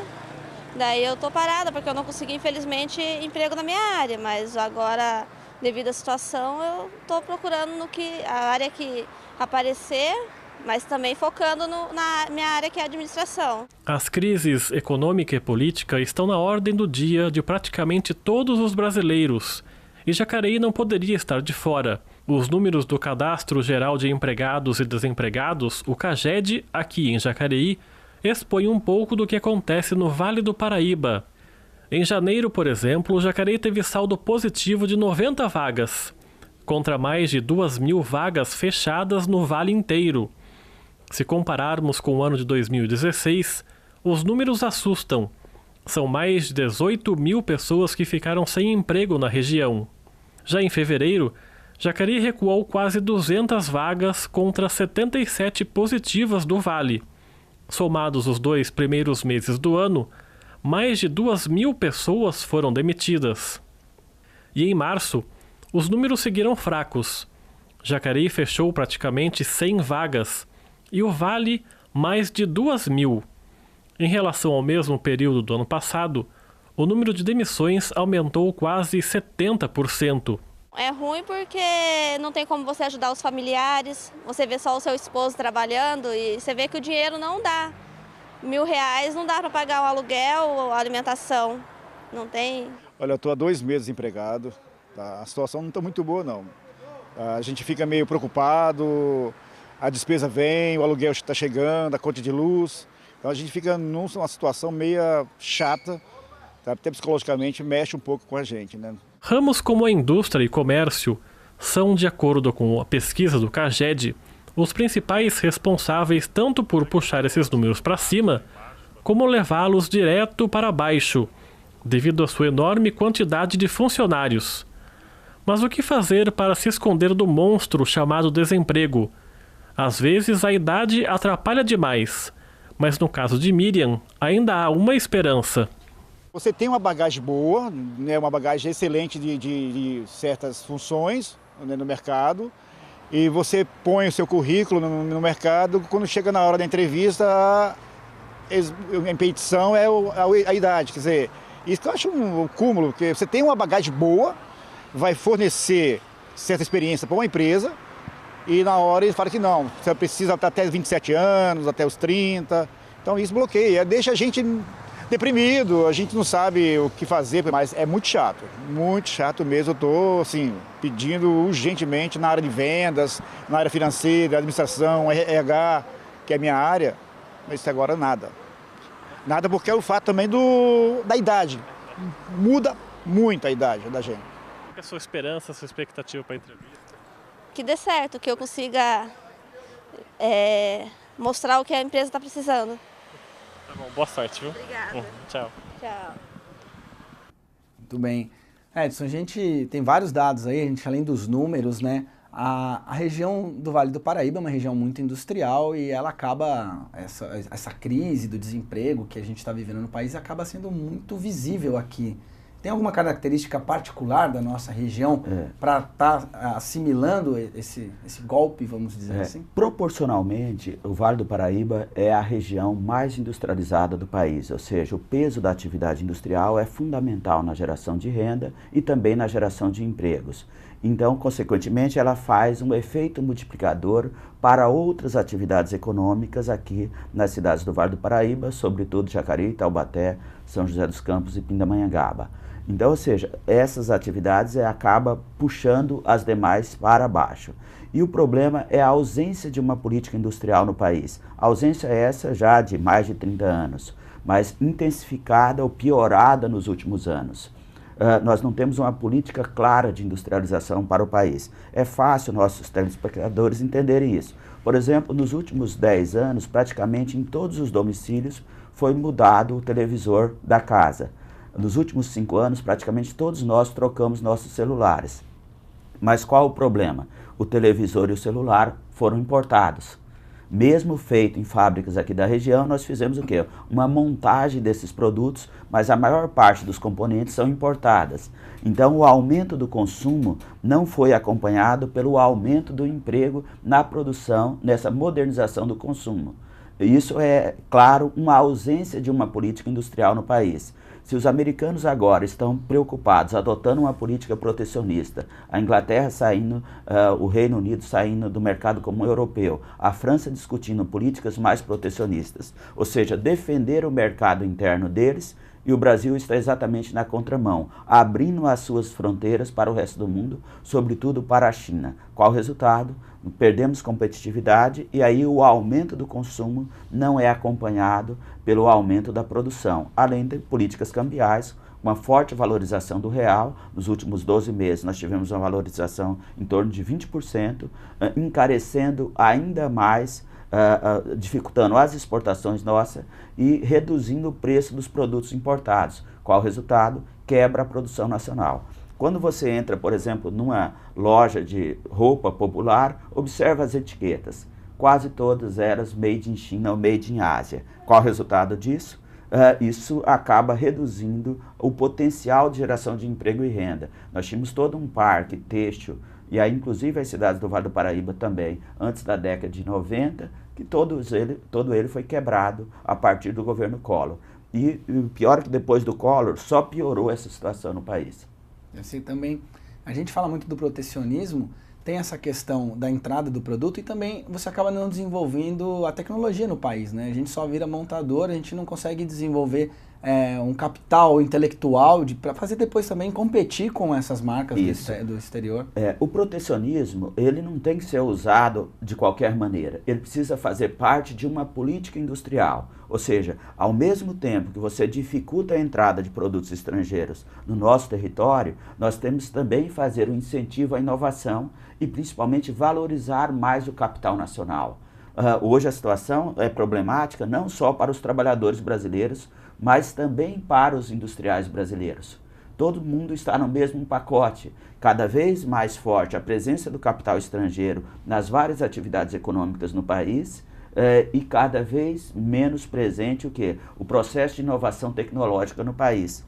Daí eu tô parada porque eu não consegui, infelizmente, emprego na minha área, mas agora, devido à situação, eu tô procurando a área que aparecer, mas também focando na minha área, que é a administração. As crises econômica e política estão na ordem do dia de praticamente todos os brasileiros, e Jacareí não poderia estar de fora. Os números do Cadastro Geral de Empregados e Desempregados, o CAGED, aqui em Jacareí, expõem um pouco do que acontece no Vale do Paraíba. Em janeiro, por exemplo, Jacareí teve saldo positivo de 90 vagas, contra mais de 2.000 vagas fechadas no Vale inteiro. Se compararmos com o ano de 2016, os números assustam. São mais de 18 mil pessoas que ficaram sem emprego na região. Já em fevereiro, Jacareí recuou quase 200 vagas contra 77 positivas do Vale. Somados os 2 primeiros meses do ano, mais de 2.000 pessoas foram demitidas. E em março, os números seguiram fracos. Jacareí fechou praticamente 100 vagas, e o Vale mais de 2.000. Em relação ao mesmo período do ano passado, o número de demissões aumentou quase 70%. É ruim porque não tem como você ajudar os familiares, você vê só o seu esposo trabalhando e você vê que o dinheiro não dá. R$1.000 não dá para pagar um aluguel ou alimentação, não tem. Olha, eu estou há 2 meses empregado, tá? A situação não está muito boa não. A gente fica meio preocupado, a despesa vem, o aluguel está chegando, a conta de luz. Então a gente fica numa situação meio chata, tá? Até psicologicamente mexe um pouco com a gente, né? Ramos como a indústria e comércio são, de acordo com a pesquisa do CAGED, os principais responsáveis tanto por puxar esses números para cima, como levá-los direto para baixo, devido à sua enorme quantidade de funcionários. Mas o que fazer para se esconder do monstro chamado desemprego? Às vezes a idade atrapalha demais, mas no caso de Miriam, ainda há uma esperança. Você tem uma bagagem boa, né, uma bagagem excelente de certas funções, né, no mercado, e você põe o seu currículo no mercado, quando chega na hora da entrevista, a impedição é a idade. Quer dizer, isso que eu acho um cúmulo, porque você tem uma bagagem boa, vai fornecer certa experiência para uma empresa, e na hora eles falam que não, você precisa até os 27 anos, até os 30, então isso bloqueia, deixa a gente deprimido, a gente não sabe o que fazer, mas é muito chato mesmo. Eu estou assim, pedindo urgentemente na área de vendas, na área financeira, administração, RH, que é a minha área, Mas agora nada. Nada porque é o fato também da idade. Muda muito a idade da gente. Qual é a sua esperança, a sua expectativa para a entrevista? Que dê certo, que eu consiga mostrar o que a empresa está precisando. Tá bom, boa sorte, viu? Obrigada. Tchau. Tchau. Muito bem. Edson, a gente tem vários dados aí, a gente, além dos números, né? A região do Vale do Paraíba é uma região muito industrial e ela acaba, essa crise do desemprego que a gente está vivendo no país acaba sendo muito visível aqui. Tem alguma característica particular da nossa região para estar assimilando esse golpe, vamos dizer assim? Proporcionalmente, o Vale do Paraíba é a região mais industrializada do país, ou seja, o peso da atividade industrial é fundamental na geração de renda e também na geração de empregos. Então, consequentemente, ela faz um efeito multiplicador para outras atividades econômicas aqui nas cidades do Vale do Paraíba, sobretudo Jacareí, Taubaté, São José dos Campos e Pindamonhangaba. Então, ou seja, essas atividades acabam puxando as demais para baixo. E o problema é a ausência de uma política industrial no país. A ausência é essa já de mais de 30 anos, mas intensificada ou piorada nos últimos anos. Nós não temos uma política clara de industrialização para o país. É fácil nossos telespectadores entenderem isso. Por exemplo, nos últimos 10 anos, praticamente em todos os domicílios foi mudado o televisor da casa. Nos últimos 5 anos, praticamente todos nós trocamos nossos celulares. Mas qual o problema? O televisor e o celular foram importados. Mesmo feito em fábricas aqui da região, nós fizemos o quê? Uma montagem desses produtos, mas a maior parte dos componentes são importadas. Então, o aumento do consumo não foi acompanhado pelo aumento do emprego na produção, nessa modernização do consumo. Isso é, claro, uma ausência de uma política industrial no país. Se os americanos agora estão preocupados, adotando uma política protecionista, a Inglaterra saindo, o Reino Unido saindo do mercado comum europeu, a França discutindo políticas mais protecionistas, ou seja, defender o mercado interno deles, e o Brasil está exatamente na contramão, abrindo as suas fronteiras para o resto do mundo, sobretudo para a China. Qual o resultado? Perdemos competitividade e aí o aumento do consumo não é acompanhado pelo aumento da produção, além de políticas cambiais, uma forte valorização do real. Nos últimos 12 meses nós tivemos uma valorização em torno de 20%, encarecendo ainda mais, dificultando as exportações nossas e reduzindo o preço dos produtos importados. Qual o resultado? Quebra a produção nacional. Quando você entra, por exemplo, numa loja de roupa popular, observa as etiquetas. Quase todas elas made in China ou made in Ásia. Qual o resultado disso? Isso acaba reduzindo o potencial de geração de emprego e renda. Nós tínhamos todo um parque têxtil, e aí inclusive as cidades do Vale do Paraíba também, antes da década de 90, que todo ele foi quebrado a partir do governo Collor. E o pior é que depois do Collor só piorou essa situação no país. Assim, também, a gente fala muito do protecionismo, tem essa questão da entrada do produto e também você acaba não desenvolvendo a tecnologia no país, né? A gente só vira montador, a gente não consegue desenvolver um capital intelectual para fazer depois também competir com essas marcas do exterior. O protecionismo, ele não tem que ser usado de qualquer maneira, ele precisa fazer parte de uma política industrial. Ou seja, ao mesmo tempo que você dificulta a entrada de produtos estrangeiros no nosso território, nós temos também que fazer um incentivo à inovação e principalmente valorizar mais o capital nacional. Hoje a situação é problemática não só para os trabalhadores brasileiros, mas também para os industriais brasileiros. Todo mundo está no mesmo pacote. Cada vez mais forte a presença do capital estrangeiro nas várias atividades econômicas no país, e cada vez menos presente o quê? O processo de inovação tecnológica no país.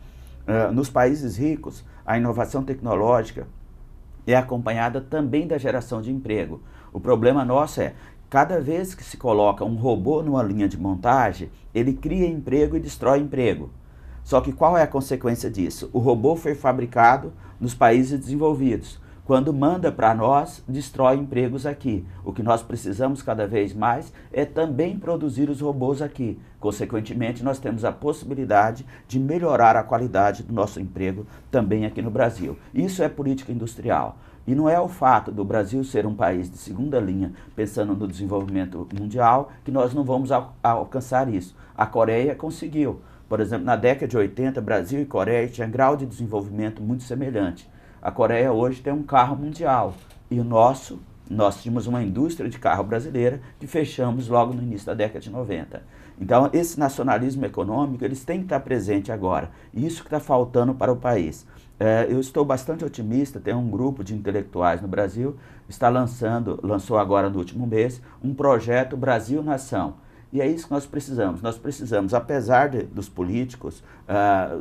Nos países ricos, a inovação tecnológica é acompanhada também da geração de emprego. O problema nosso é, cada vez que se coloca um robô numa linha de montagem, ele cria emprego e destrói emprego. Só que qual é a consequência disso? O robô foi fabricado nos países desenvolvidos. Quando manda para nós, destrói empregos aqui. O que nós precisamos cada vez mais é também produzir os robôs aqui. Consequentemente, nós temos a possibilidade de melhorar a qualidade do nosso emprego também aqui no Brasil. Isso é política industrial. E não é o fato do Brasil ser um país de segunda linha, pensando no desenvolvimento mundial, que nós não vamos alcançar isso. A Coreia conseguiu. Por exemplo, na década de 80, Brasil e Coreia tinham grau de desenvolvimento muito semelhante. A Coreia hoje tem um carro mundial e nós tínhamos uma indústria de carro brasileira que fechamos logo no início da década de 90. Então, esse nacionalismo econômico, eles têm que estar presente agora. E isso que está faltando para o país. Eu estou bastante otimista, tem um grupo de intelectuais no Brasil, lançou agora no último mês, um projeto Brasil Nação. E é isso que nós precisamos. Nós precisamos, apesar dos políticos,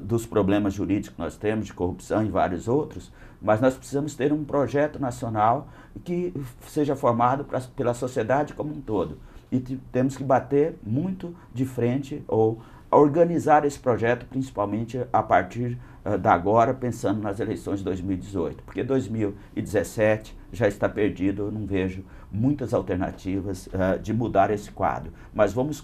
dos problemas jurídicos que nós temos, de corrupção e vários outros, mas nós precisamos ter um projeto nacional que seja formado pela sociedade como um todo. E temos que bater muito de frente ou organizar esse projeto, principalmente a partir da agora, pensando nas eleições de 2018. Porque 2017 já está perdido, eu não vejo muitas alternativas de mudar esse quadro. Mas vamos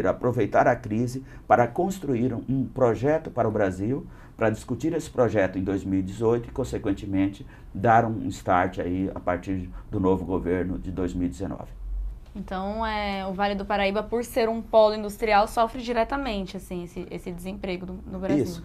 aproveitar a crise para construir um projeto para o Brasil, para discutir esse projeto em 2018 e, consequentemente, dar um start aí a partir do novo governo de 2019. Então, o Vale do Paraíba, por ser um polo industrial, sofre diretamente assim, esse desemprego no Brasil. Isso.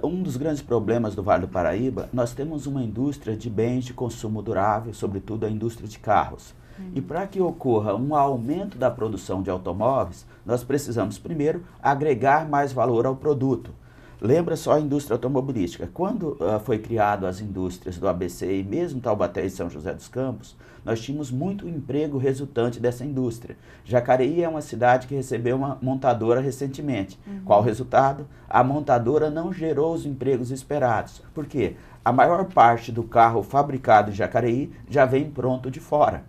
Um dos grandes problemas do Vale do Paraíba, nós temos uma indústria de bens de consumo durável, sobretudo a indústria de carros. E para que ocorra um aumento da produção de automóveis, nós precisamos, primeiro, agregar mais valor ao produto. Lembra só a indústria automobilística. Quando foi criado as indústrias do ABC e mesmo Taubaté e São José dos Campos, nós tínhamos muito emprego resultante dessa indústria. Jacareí é uma cidade que recebeu uma montadora recentemente. Qual o resultado? A montadora não gerou os empregos esperados. Por quê? A maior parte do carro fabricado em Jacareí já vem pronto de fora.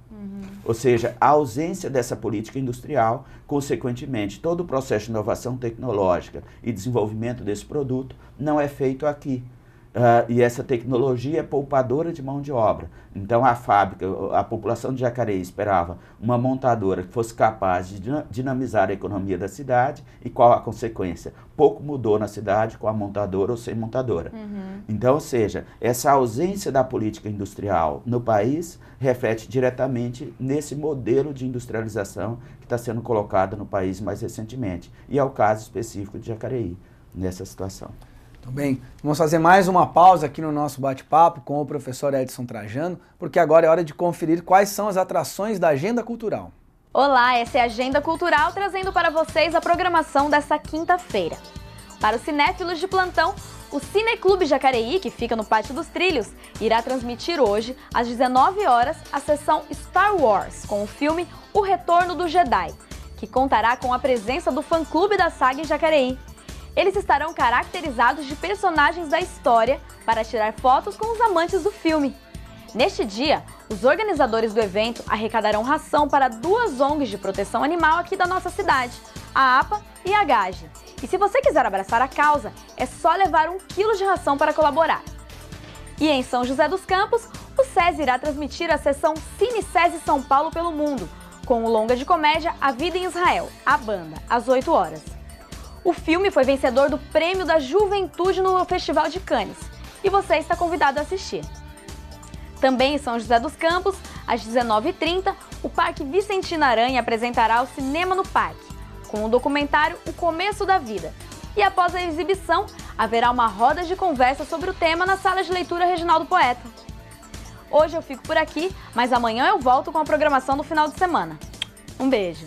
Ou seja, a ausência dessa política industrial, consequentemente, todo o processo de inovação tecnológica e desenvolvimento desse produto não é feito aqui. E essa tecnologia é poupadora de mão de obra. Então a população de Jacareí esperava uma montadora que fosse capaz de dinamizar a economia da cidade e qual a consequência? Pouco mudou na cidade com a montadora ou sem montadora. Então, ou seja, essa ausência da política industrial no país reflete diretamente nesse modelo de industrialização que está sendo colocado no país mais recentemente. E é o caso específico de Jacareí, nessa situação. Muito bem, vamos fazer mais uma pausa aqui no nosso bate-papo com o professor Edson Trajano, porque agora é hora de conferir quais são as atrações da Agenda Cultural. Olá, essa é a Agenda Cultural trazendo para vocês a programação desta quinta-feira. Para os cinéfilos de plantão, o Cineclube Jacareí, que fica no Pátio dos Trilhos, irá transmitir hoje, às 19 horas, a sessão Star Wars, com o filme O Retorno do Jedi, que contará com a presença do fã-clube da saga em Jacareí. Eles estarão caracterizados de personagens da história para tirar fotos com os amantes do filme. Neste dia, os organizadores do evento arrecadarão ração para 2 ONGs de proteção animal aqui da nossa cidade, a APA e a GAGE. E se você quiser abraçar a causa, é só levar 1 quilo de ração para colaborar. E em São José dos Campos, o SESI irá transmitir a sessão Cine SESI São Paulo pelo Mundo, com o longa de comédia A Vida em Israel, a banda, às 8 horas. O filme foi vencedor do Prêmio da Juventude no Festival de Cannes e você está convidado a assistir. Também em São José dos Campos, às 19h30, o Parque Vicentina Aranha apresentará o Cinema no Parque, com o documentário O Começo da Vida. E após a exibição, haverá uma roda de conversa sobre o tema na Sala de Leitura Reginaldo Poeta. Hoje eu fico por aqui, mas amanhã eu volto com a programação do final de semana. Um beijo!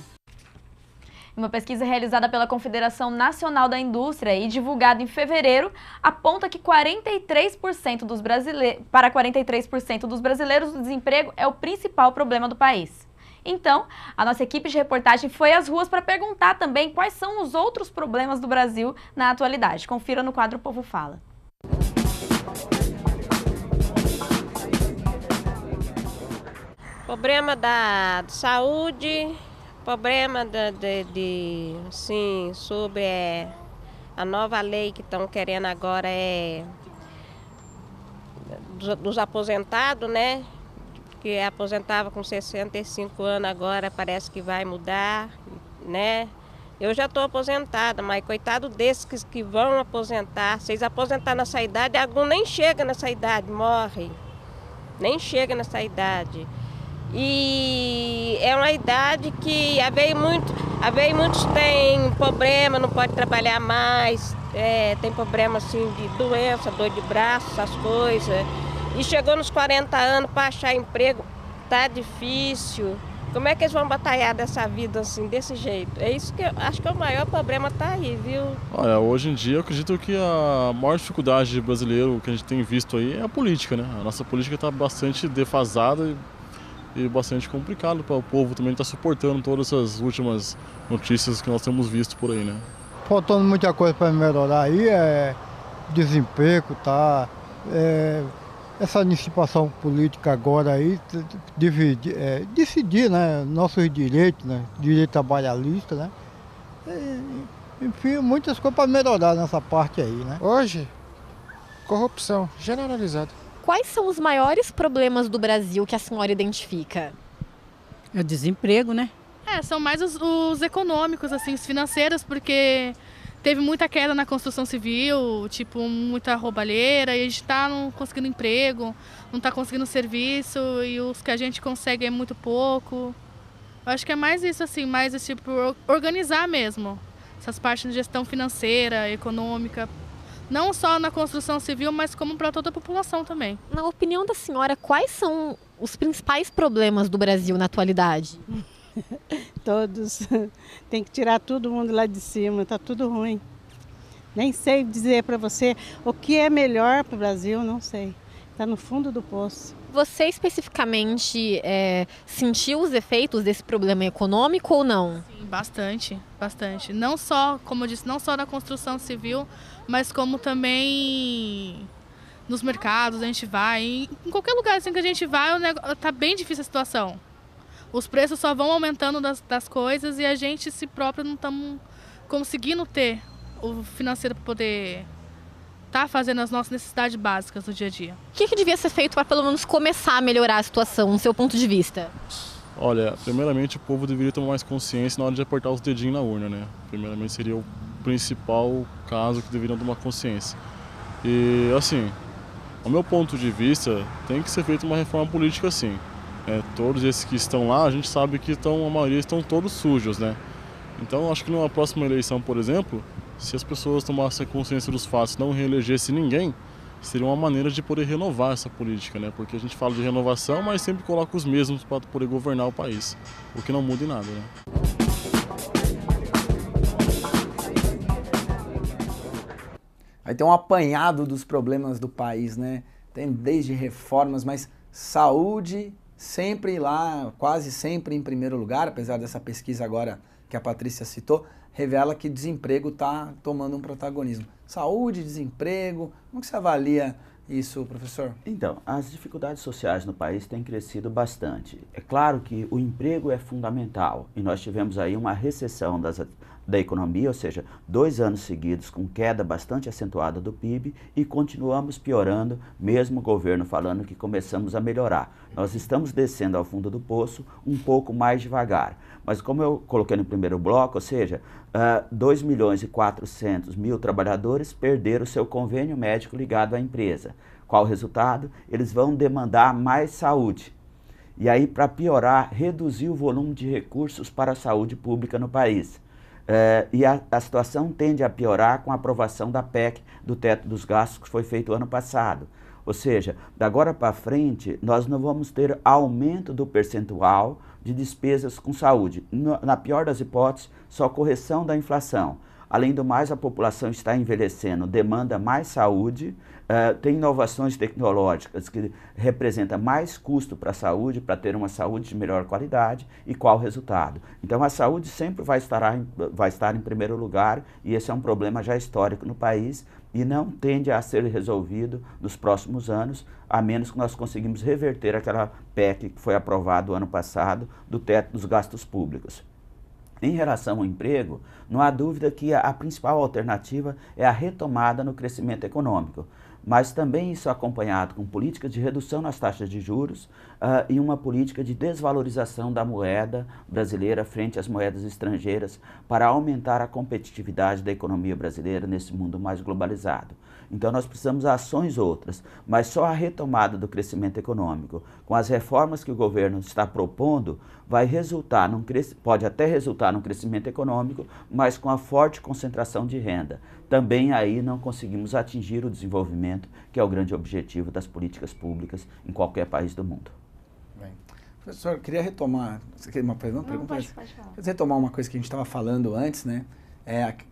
Uma pesquisa realizada pela Confederação Nacional da Indústria e divulgada em fevereiro aponta que 43% para 43% dos brasileiros o desemprego é o principal problema do país. Então, a nossa equipe de reportagem foi às ruas para perguntar também quais são os outros problemas do Brasil na atualidade. Confira no quadro Povo Fala. Problema da saúde, problema sobre a nova lei que estão querendo agora dos aposentados, né? Que aposentava com 65 anos, agora parece que vai mudar, né? Eu já estou aposentada, mas coitado desses que vão aposentar, se eles aposentar nessa idade, algum nem chega nessa idade, morre. nem chega nessa idade. E é uma idade que muitos têm problema, não pode trabalhar mais, tem problema assim de doença, dor de braço, essas coisas. E chegou nos 40 anos para achar emprego, tá difícil. Como é que eles vão batalhar dessa vida assim, desse jeito? É isso que eu acho que o maior problema tá aí, viu? Olha, hoje em dia eu acredito que a maior dificuldade de brasileiro que a gente tem visto aí é a política, né? A nossa política está bastante defasada e bastante complicado para o povo também estar suportando todas essas últimas notícias que nós temos visto por aí, né? Faltando muita coisa para melhorar aí, desemprego, tá? Essa antecipação política agora aí, decidir, né, nossos direitos, né, direito trabalhista, né, enfim, muitas coisas para melhorar nessa parte aí, né. Hoje, corrupção generalizada. Quais são os maiores problemas do Brasil que a senhora identifica? É o desemprego, né? São mais os econômicos, assim, os financeiros, porque teve muita queda na construção civil, tipo, muita roubalheira, e a gente tá não conseguindo emprego, não tá conseguindo serviço, e os que a gente consegue é muito pouco. Eu acho que é mais isso, assim, mais esse tipo, organizar mesmo essas partes de gestão financeira, econômica, não só na construção civil, mas como para toda a população também. Na opinião da senhora, quais são os principais problemas do Brasil na atualidade? Todos. Tem que tirar todo mundo lá de cima, tá tudo ruim. Nem sei dizer para você o que é melhor para o Brasil, não sei. Está no fundo do poço. Você especificamente sentiu os efeitos desse problema econômico ou não? Sim, bastante, bastante. Não só, como eu disse, não só na construção civil, mas como também nos mercados a gente vai. Em qualquer lugar assim que a gente vai, tá bem difícil a situação. Os preços só vão aumentando das coisas e a gente si próprio não estamos conseguindo ter o financeiro para poder estar fazendo as nossas necessidades básicas do dia a dia. O que devia ser feito para pelo menos começar a melhorar a situação, no seu ponto de vista? Olha, primeiramente o povo deveria tomar mais consciência na hora de apertar os dedinhos na urna, né? Primeiramente seria o principal caso que deveriam tomar consciência. E assim, ao meu ponto de vista, tem que ser feita uma reforma política assim. Todos esses que estão lá, a gente sabe que a maioria estão todos sujos, né? Então, acho que numa próxima eleição, por exemplo, se as pessoas tomassem consciência dos fatos e não reelegessem ninguém, seria uma maneira de poder renovar essa política, né? Porque a gente fala de renovação, mas sempre coloca os mesmos para poder governar o país, o que não muda em nada, né? Aí tem um apanhado dos problemas do país, né? Tem desde reformas, mas saúde sempre lá, quase sempre em primeiro lugar, apesar dessa pesquisa agora que a Patrícia citou, revela que desemprego está tomando um protagonismo. Saúde, desemprego, como que você avalia isso, professor? Então, as dificuldades sociais no país têm crescido bastante. É claro que o emprego é fundamental e nós tivemos aí uma recessão da economia, ou seja, 2 anos seguidos com queda bastante acentuada do PIB e continuamos piorando, mesmo o governo falando que começamos a melhorar. Nós estamos descendo ao fundo do poço um pouco mais devagar, mas como eu coloquei no primeiro bloco, ou seja, 2.400.000 trabalhadores perderam seu convênio médico ligado à empresa. Qual o resultado? Eles vão demandar mais saúde. E aí, para piorar, reduzir o volume de recursos para a saúde pública no país. E a situação tende a piorar com a aprovação da PEC, do teto dos gastos, que foi feito ano passado. Ou seja, da agora para frente, nós não vamos ter aumento do percentual de despesas com saúde. Na pior das hipóteses, só correção da inflação. Além do mais, a população está envelhecendo, demanda mais saúde, tem inovações tecnológicas que representam mais custo para a saúde, para ter uma saúde de melhor qualidade. E qual o resultado? Então, a saúde sempre vai estar em primeiro lugar e esse é um problema já histórico no país e não tende a ser resolvido nos próximos anos, a menos que nós conseguimos reverter aquela PEC que foi aprovada o ano passado do teto dos gastos públicos. Em relação ao emprego, não há dúvida que a principal alternativa é a retomada no crescimento econômico, mas também isso acompanhado com políticas de redução nas taxas de juros, e uma política de desvalorização da moeda brasileira frente às moedas estrangeiras para aumentar a competitividade da economia brasileira nesse mundo mais globalizado. Então nós precisamos de ações outras, mas só a retomada do crescimento econômico, com as reformas que o governo está propondo, vai resultar, pode até resultar num crescimento econômico, mas com a forte concentração de renda. Também aí não conseguimos atingir o desenvolvimento, que é o grande objetivo das políticas públicas em qualquer país do mundo. Bem, professor, eu queria retomar, você quer uma pergunta? Não, pode falar. Quer retomar uma coisa que a gente estava falando antes, né?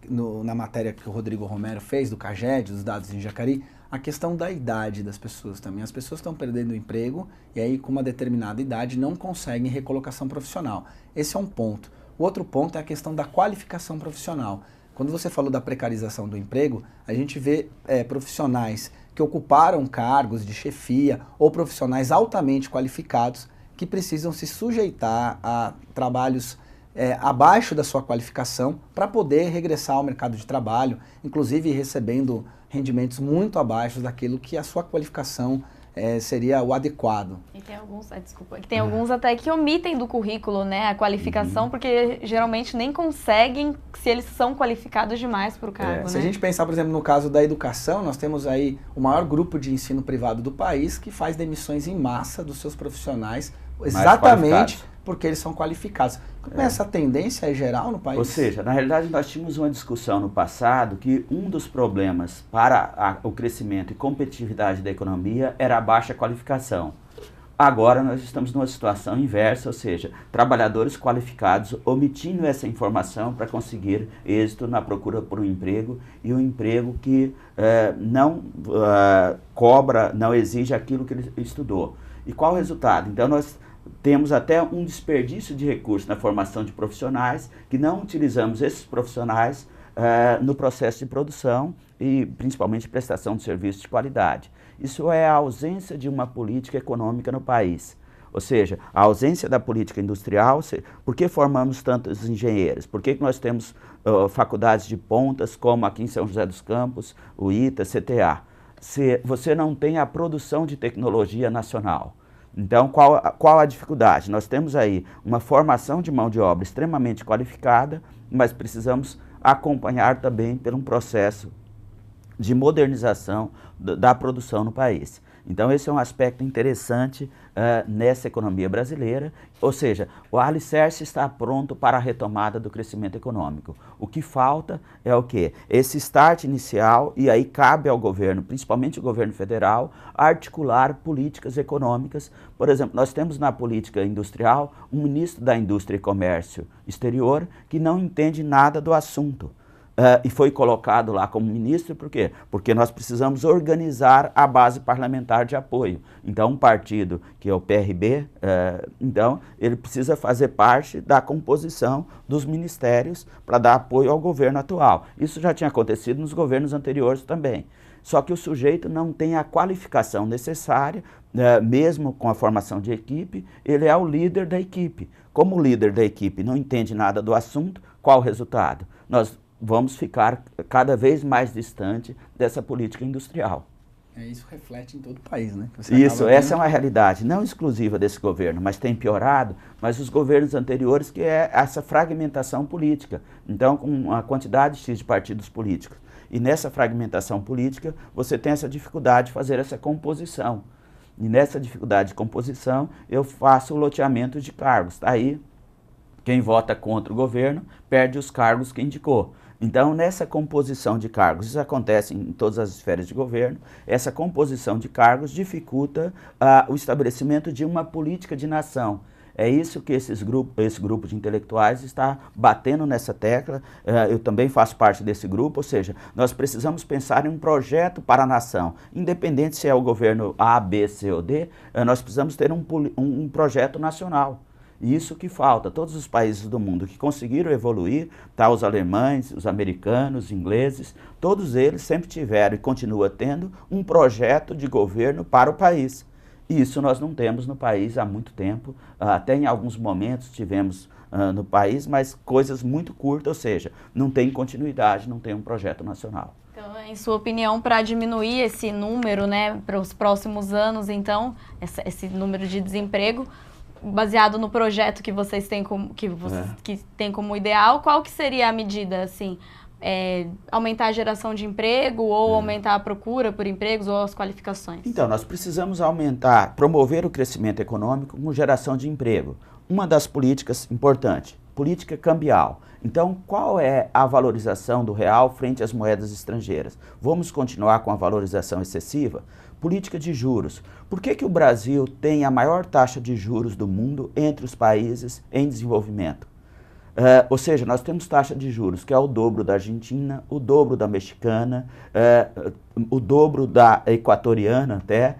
Na matéria que o Rodrigo Romero fez, do CAGED, dos dados em Jacari, a questão da idade das pessoas também. As pessoas estão perdendo o emprego e aí com uma determinada idade não conseguem recolocação profissional. Esse é um ponto. O outro ponto é a questão da qualificação profissional. Quando você falou da precarização do emprego, a gente vê profissionais que ocuparam cargos de chefia ou profissionais altamente qualificados que precisam se sujeitar a trabalhos abaixo da sua qualificação para poder regressar ao mercado de trabalho, inclusive recebendo rendimentos muito abaixo daquilo que a sua qualificação seria o adequado. E tem alguns até que omitem do currículo, né, a qualificação, porque geralmente nem conseguem se eles são qualificados demais para o cargo. Se a gente pensar, por exemplo, no caso da educação, nós temos aí o maior grupo de ensino privado do país que faz demissões em massa dos seus profissionais, exatamente porque eles são qualificados. Como essa tendência é geral no país? Ou seja, na realidade nós tínhamos uma discussão no passado que um dos problemas para o crescimento e competitividade da economia era a baixa qualificação. Agora nós estamos numa situação inversa, ou seja, trabalhadores qualificados omitindo essa informação para conseguir êxito na procura por um emprego e um emprego que não cobra, não exige aquilo que ele estudou. E qual o resultado? Então nós temos até um desperdício de recursos na formação de profissionais, que não utilizamos esses profissionais no processo de produção e principalmente prestação de serviços de qualidade. Isso é a ausência de uma política econômica no país. Ou seja, a ausência da política industrial. Por que formamos tantos engenheiros? Por que nós temos faculdades de pontas como aqui em São José dos Campos, o ITA, CTA? Se você não tem a produção de tecnologia nacional. Então, qual a dificuldade? Nós temos aí uma formação de mão de obra extremamente qualificada, mas precisamos acompanhar também por um processo de modernização da produção no país. Então, esse é um aspecto interessante nessa economia brasileira, ou seja, o alicerce está pronto para a retomada do crescimento econômico. O que falta é o quê? Esse start inicial, e aí cabe ao governo, principalmente o governo federal, articular políticas econômicas. Por exemplo, nós temos na política industrial um ministro da Indústria e Comércio Exterior que não entende nada do assunto. E foi colocado lá como ministro, por quê? Porque nós precisamos organizar a base parlamentar de apoio. Então, um partido, que é o PRB, então, ele precisa fazer parte da composição dos ministérios para dar apoio ao governo atual. Isso já tinha acontecido nos governos anteriores também. Só que o sujeito não tem a qualificação necessária, mesmo com a formação de equipe, ele é o líder da equipe. Como o líder da equipe não entende nada do assunto, qual o resultado? Nós vamos ficar cada vez mais distante dessa política industrial. Isso reflete em todo o país, né? Essa é uma realidade, não exclusiva desse governo, mas tem piorado, mas os governos anteriores, que é essa fragmentação política. Então, com uma quantidade X de partidos políticos. E nessa fragmentação política, você tem essa dificuldade de fazer essa composição. E nessa dificuldade de composição, eu faço o loteamento de cargos. Aí, quem vota contra o governo perde os cargos que indicou. Então, nessa composição de cargos, isso acontece em todas as esferas de governo, essa composição de cargos dificulta o estabelecimento de uma política de nação. É isso que esse grupo de intelectuais está batendo nessa tecla. Eu também faço parte desse grupo, ou seja, nós precisamos pensar em um projeto para a nação. Independente se é o governo A, B, C ou D, nós precisamos ter um projeto nacional. Isso que falta. Todos os países do mundo que conseguiram evoluir, tá, os alemães, os americanos, os ingleses, todos eles sempre tiveram e continuam tendo um projeto de governo para o país. E isso nós não temos no país há muito tempo. Até em alguns momentos tivemos no país, mas coisas muito curtas, ou seja, não tem continuidade, não tem um projeto nacional. Então, em sua opinião, para diminuir esse número, né, para os próximos anos, então, esse número de desemprego, baseado no projeto que vocês têm como, que têm como ideal, qual que seria a medida, assim? Aumentar a geração de emprego ou aumentar a procura por empregos ou as qualificações? Então, nós precisamos promover o crescimento econômico com geração de emprego. Uma das políticas importantes, política cambial. Então, qual é a valorização do real frente às moedas estrangeiras? Vamos continuar com a valorização excessiva? Política de juros. Por que o Brasil tem a maior taxa de juros do mundo entre os países em desenvolvimento? Ou seja, nós temos taxa de juros que é o dobro da Argentina, o dobro da mexicana, o dobro da equatoriana até.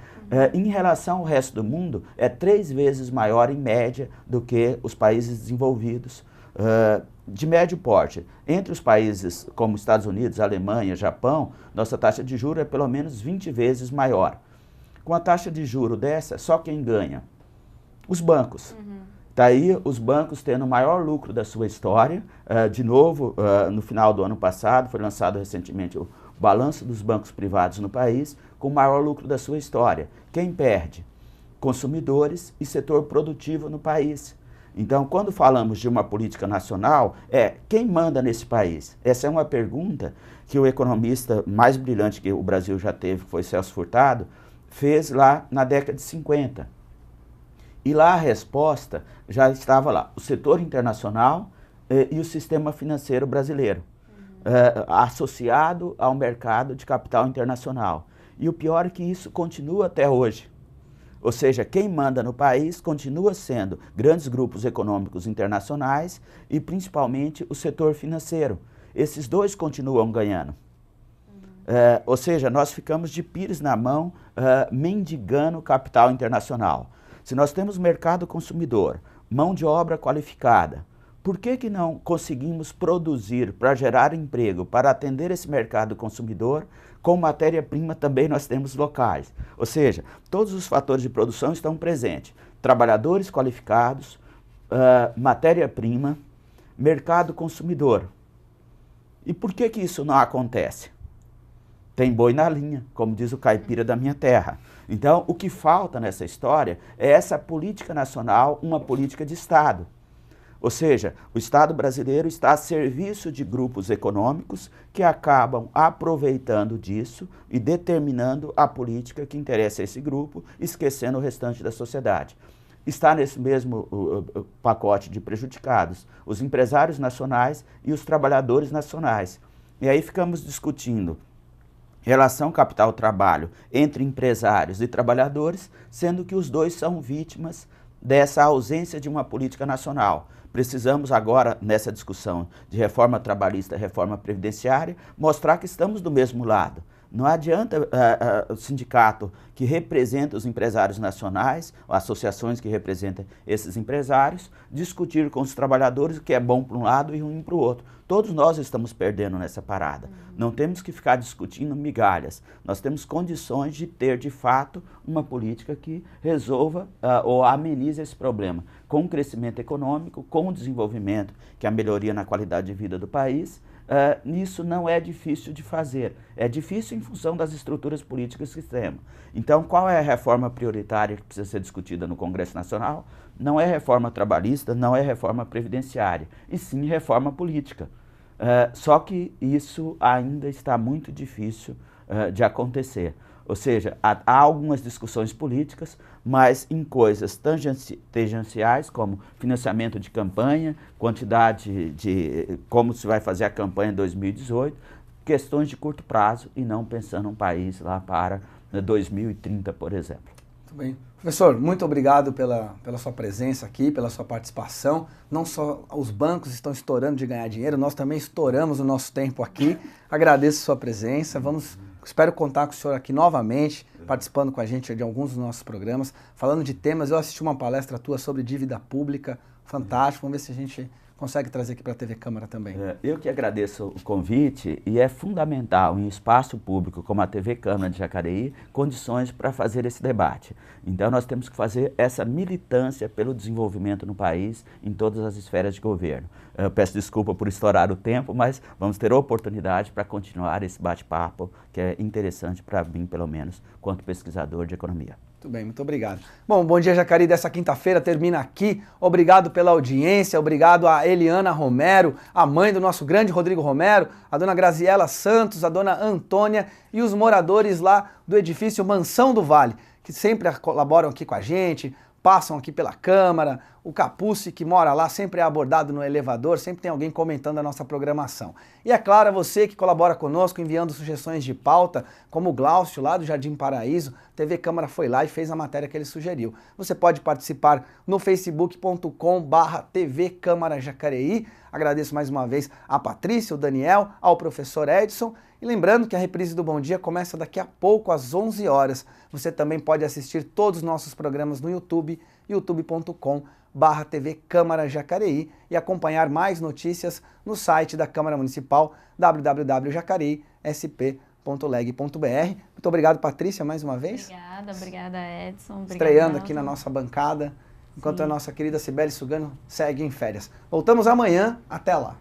Em relação ao resto do mundo, é 3 vezes maior em média do que os países desenvolvidos de médio porte. Entre os países como Estados Unidos, Alemanha, Japão, nossa taxa de juros é pelo menos 20 vezes maior. Com a taxa de juros dessa, só quem ganha? Os bancos. Está aí os bancos tendo o maior lucro da sua história. De novo, no final do ano passado, foi lançado recentemente o balanço dos bancos privados no país, com o maior lucro da sua história. Quem perde? Consumidores e setor produtivo no país. Então, quando falamos de uma política nacional, quem manda nesse país? Essa é uma pergunta que o economista mais brilhante que o Brasil já teve, que foi Celso Furtado, fez lá na década de 50. E lá a resposta já estava lá, o setor internacional e o sistema financeiro brasileiro, associado ao mercado de capital internacional. E o pior é que isso continua até hoje. Ou seja, quem manda no país continua sendo grandes grupos econômicos internacionais e principalmente o setor financeiro. Esses dois continuam ganhando. Ou seja, nós ficamos de pires na mão, mendigando capital internacional. Se nós temos mercado consumidor, mão de obra qualificada, por que não conseguimos produzir para gerar emprego, para atender esse mercado consumidor, com matéria-prima também nós temos locais? Ou seja, todos os fatores de produção estão presentes. Trabalhadores qualificados, matéria-prima, mercado consumidor. E por que isso não acontece? Tem boi na linha, como diz o caipira da minha terra. Então, o que falta nessa história é essa política nacional, uma política de Estado. Ou seja, o Estado brasileiro está a serviço de grupos econômicos que acabam aproveitando disso e determinando a política que interessa a esse grupo, esquecendo o restante da sociedade. Está nesse mesmo pacote de prejudicados os empresários nacionais e os trabalhadores nacionais. E aí ficamos discutindo relação capital-trabalho entre empresários e trabalhadores, sendo que os dois são vítimas dessa ausência de uma política nacional. Precisamos agora, nessa discussão de reforma trabalhista e reforma previdenciária, mostrar que estamos do mesmo lado. Não adianta o sindicato que representa os empresários nacionais, associações que representam esses empresários, discutir com os trabalhadores o que é bom para um lado e ruim para o outro. Todos nós estamos perdendo nessa parada. Não temos que ficar discutindo migalhas. Nós temos condições de ter, de fato, uma política que resolva ou amenize esse problema. Com o crescimento econômico, com o desenvolvimento, que é a melhoria na qualidade de vida do país, nisso não é difícil de fazer. É difícil em função das estruturas políticas que temos. Então, qual é a reforma prioritária que precisa ser discutida no Congresso Nacional? Não é reforma trabalhista, não é reforma previdenciária, e sim reforma política. Só que isso ainda está muito difícil de acontecer. Ou seja, há algumas discussões políticas, mas em coisas tangenciais, como financiamento de campanha, quantidade de como se vai fazer a campanha em 2018, questões de curto prazo e não pensando um país lá para 2030, por exemplo. Muito bem. Professor, muito obrigado pela sua presença aqui, pela sua participação. Não só os bancos estão estourando de ganhar dinheiro, nós também estouramos o nosso tempo aqui. Agradeço a sua presença. Espero contar com o senhor aqui novamente, participando com a gente de alguns dos nossos programas, falando de temas. Eu assisti uma palestra tua sobre dívida pública, fantástico. Vamos ver se a gente consegue trazer aqui para a TV Câmara também. Eu que agradeço o convite, e é fundamental em espaço público como a TV Câmara de Jacareí, condições para fazer esse debate. Então nós temos que fazer essa militância pelo desenvolvimento no país em todas as esferas de governo. Eu peço desculpa por estourar o tempo, mas vamos ter oportunidade para continuar esse bate-papo, que é interessante para mim, pelo menos, quanto pesquisador de economia. Muito bem, muito obrigado. Bom, Bom Dia Jacareí dessa quinta-feira termina aqui. Obrigado pela audiência, obrigado a Eliana Romero, a mãe do nosso grande Rodrigo Romero, a dona Graziela Santos, a dona Antônia e os moradores lá do edifício Mansão do Vale, que sempre colaboram aqui com a gente, passam aqui pela Câmara. O Capucci, que mora lá, sempre é abordado no elevador, sempre tem alguém comentando a nossa programação. E é claro, você que colabora conosco enviando sugestões de pauta, como o Glaucio lá do Jardim Paraíso, TV Câmara foi lá e fez a matéria que ele sugeriu. Você pode participar no facebook.com/TV Câmara Jacareí. Agradeço mais uma vez a Patrícia, o Daniel, ao professor Edson. E lembrando que a reprise do Bom Dia começa daqui a pouco, às 11 horas. Você também pode assistir todos os nossos programas no YouTube, youtube.com/TV Câmara Jacareí, e acompanhar mais notícias no site da Câmara Municipal, www.jacareí.sp.leg.br. Muito obrigado, Patrícia, mais uma vez. Obrigada, Edson. Estreando aqui na nossa bancada, enquanto a nossa querida Cibele Sugano segue em férias. Voltamos amanhã, até lá.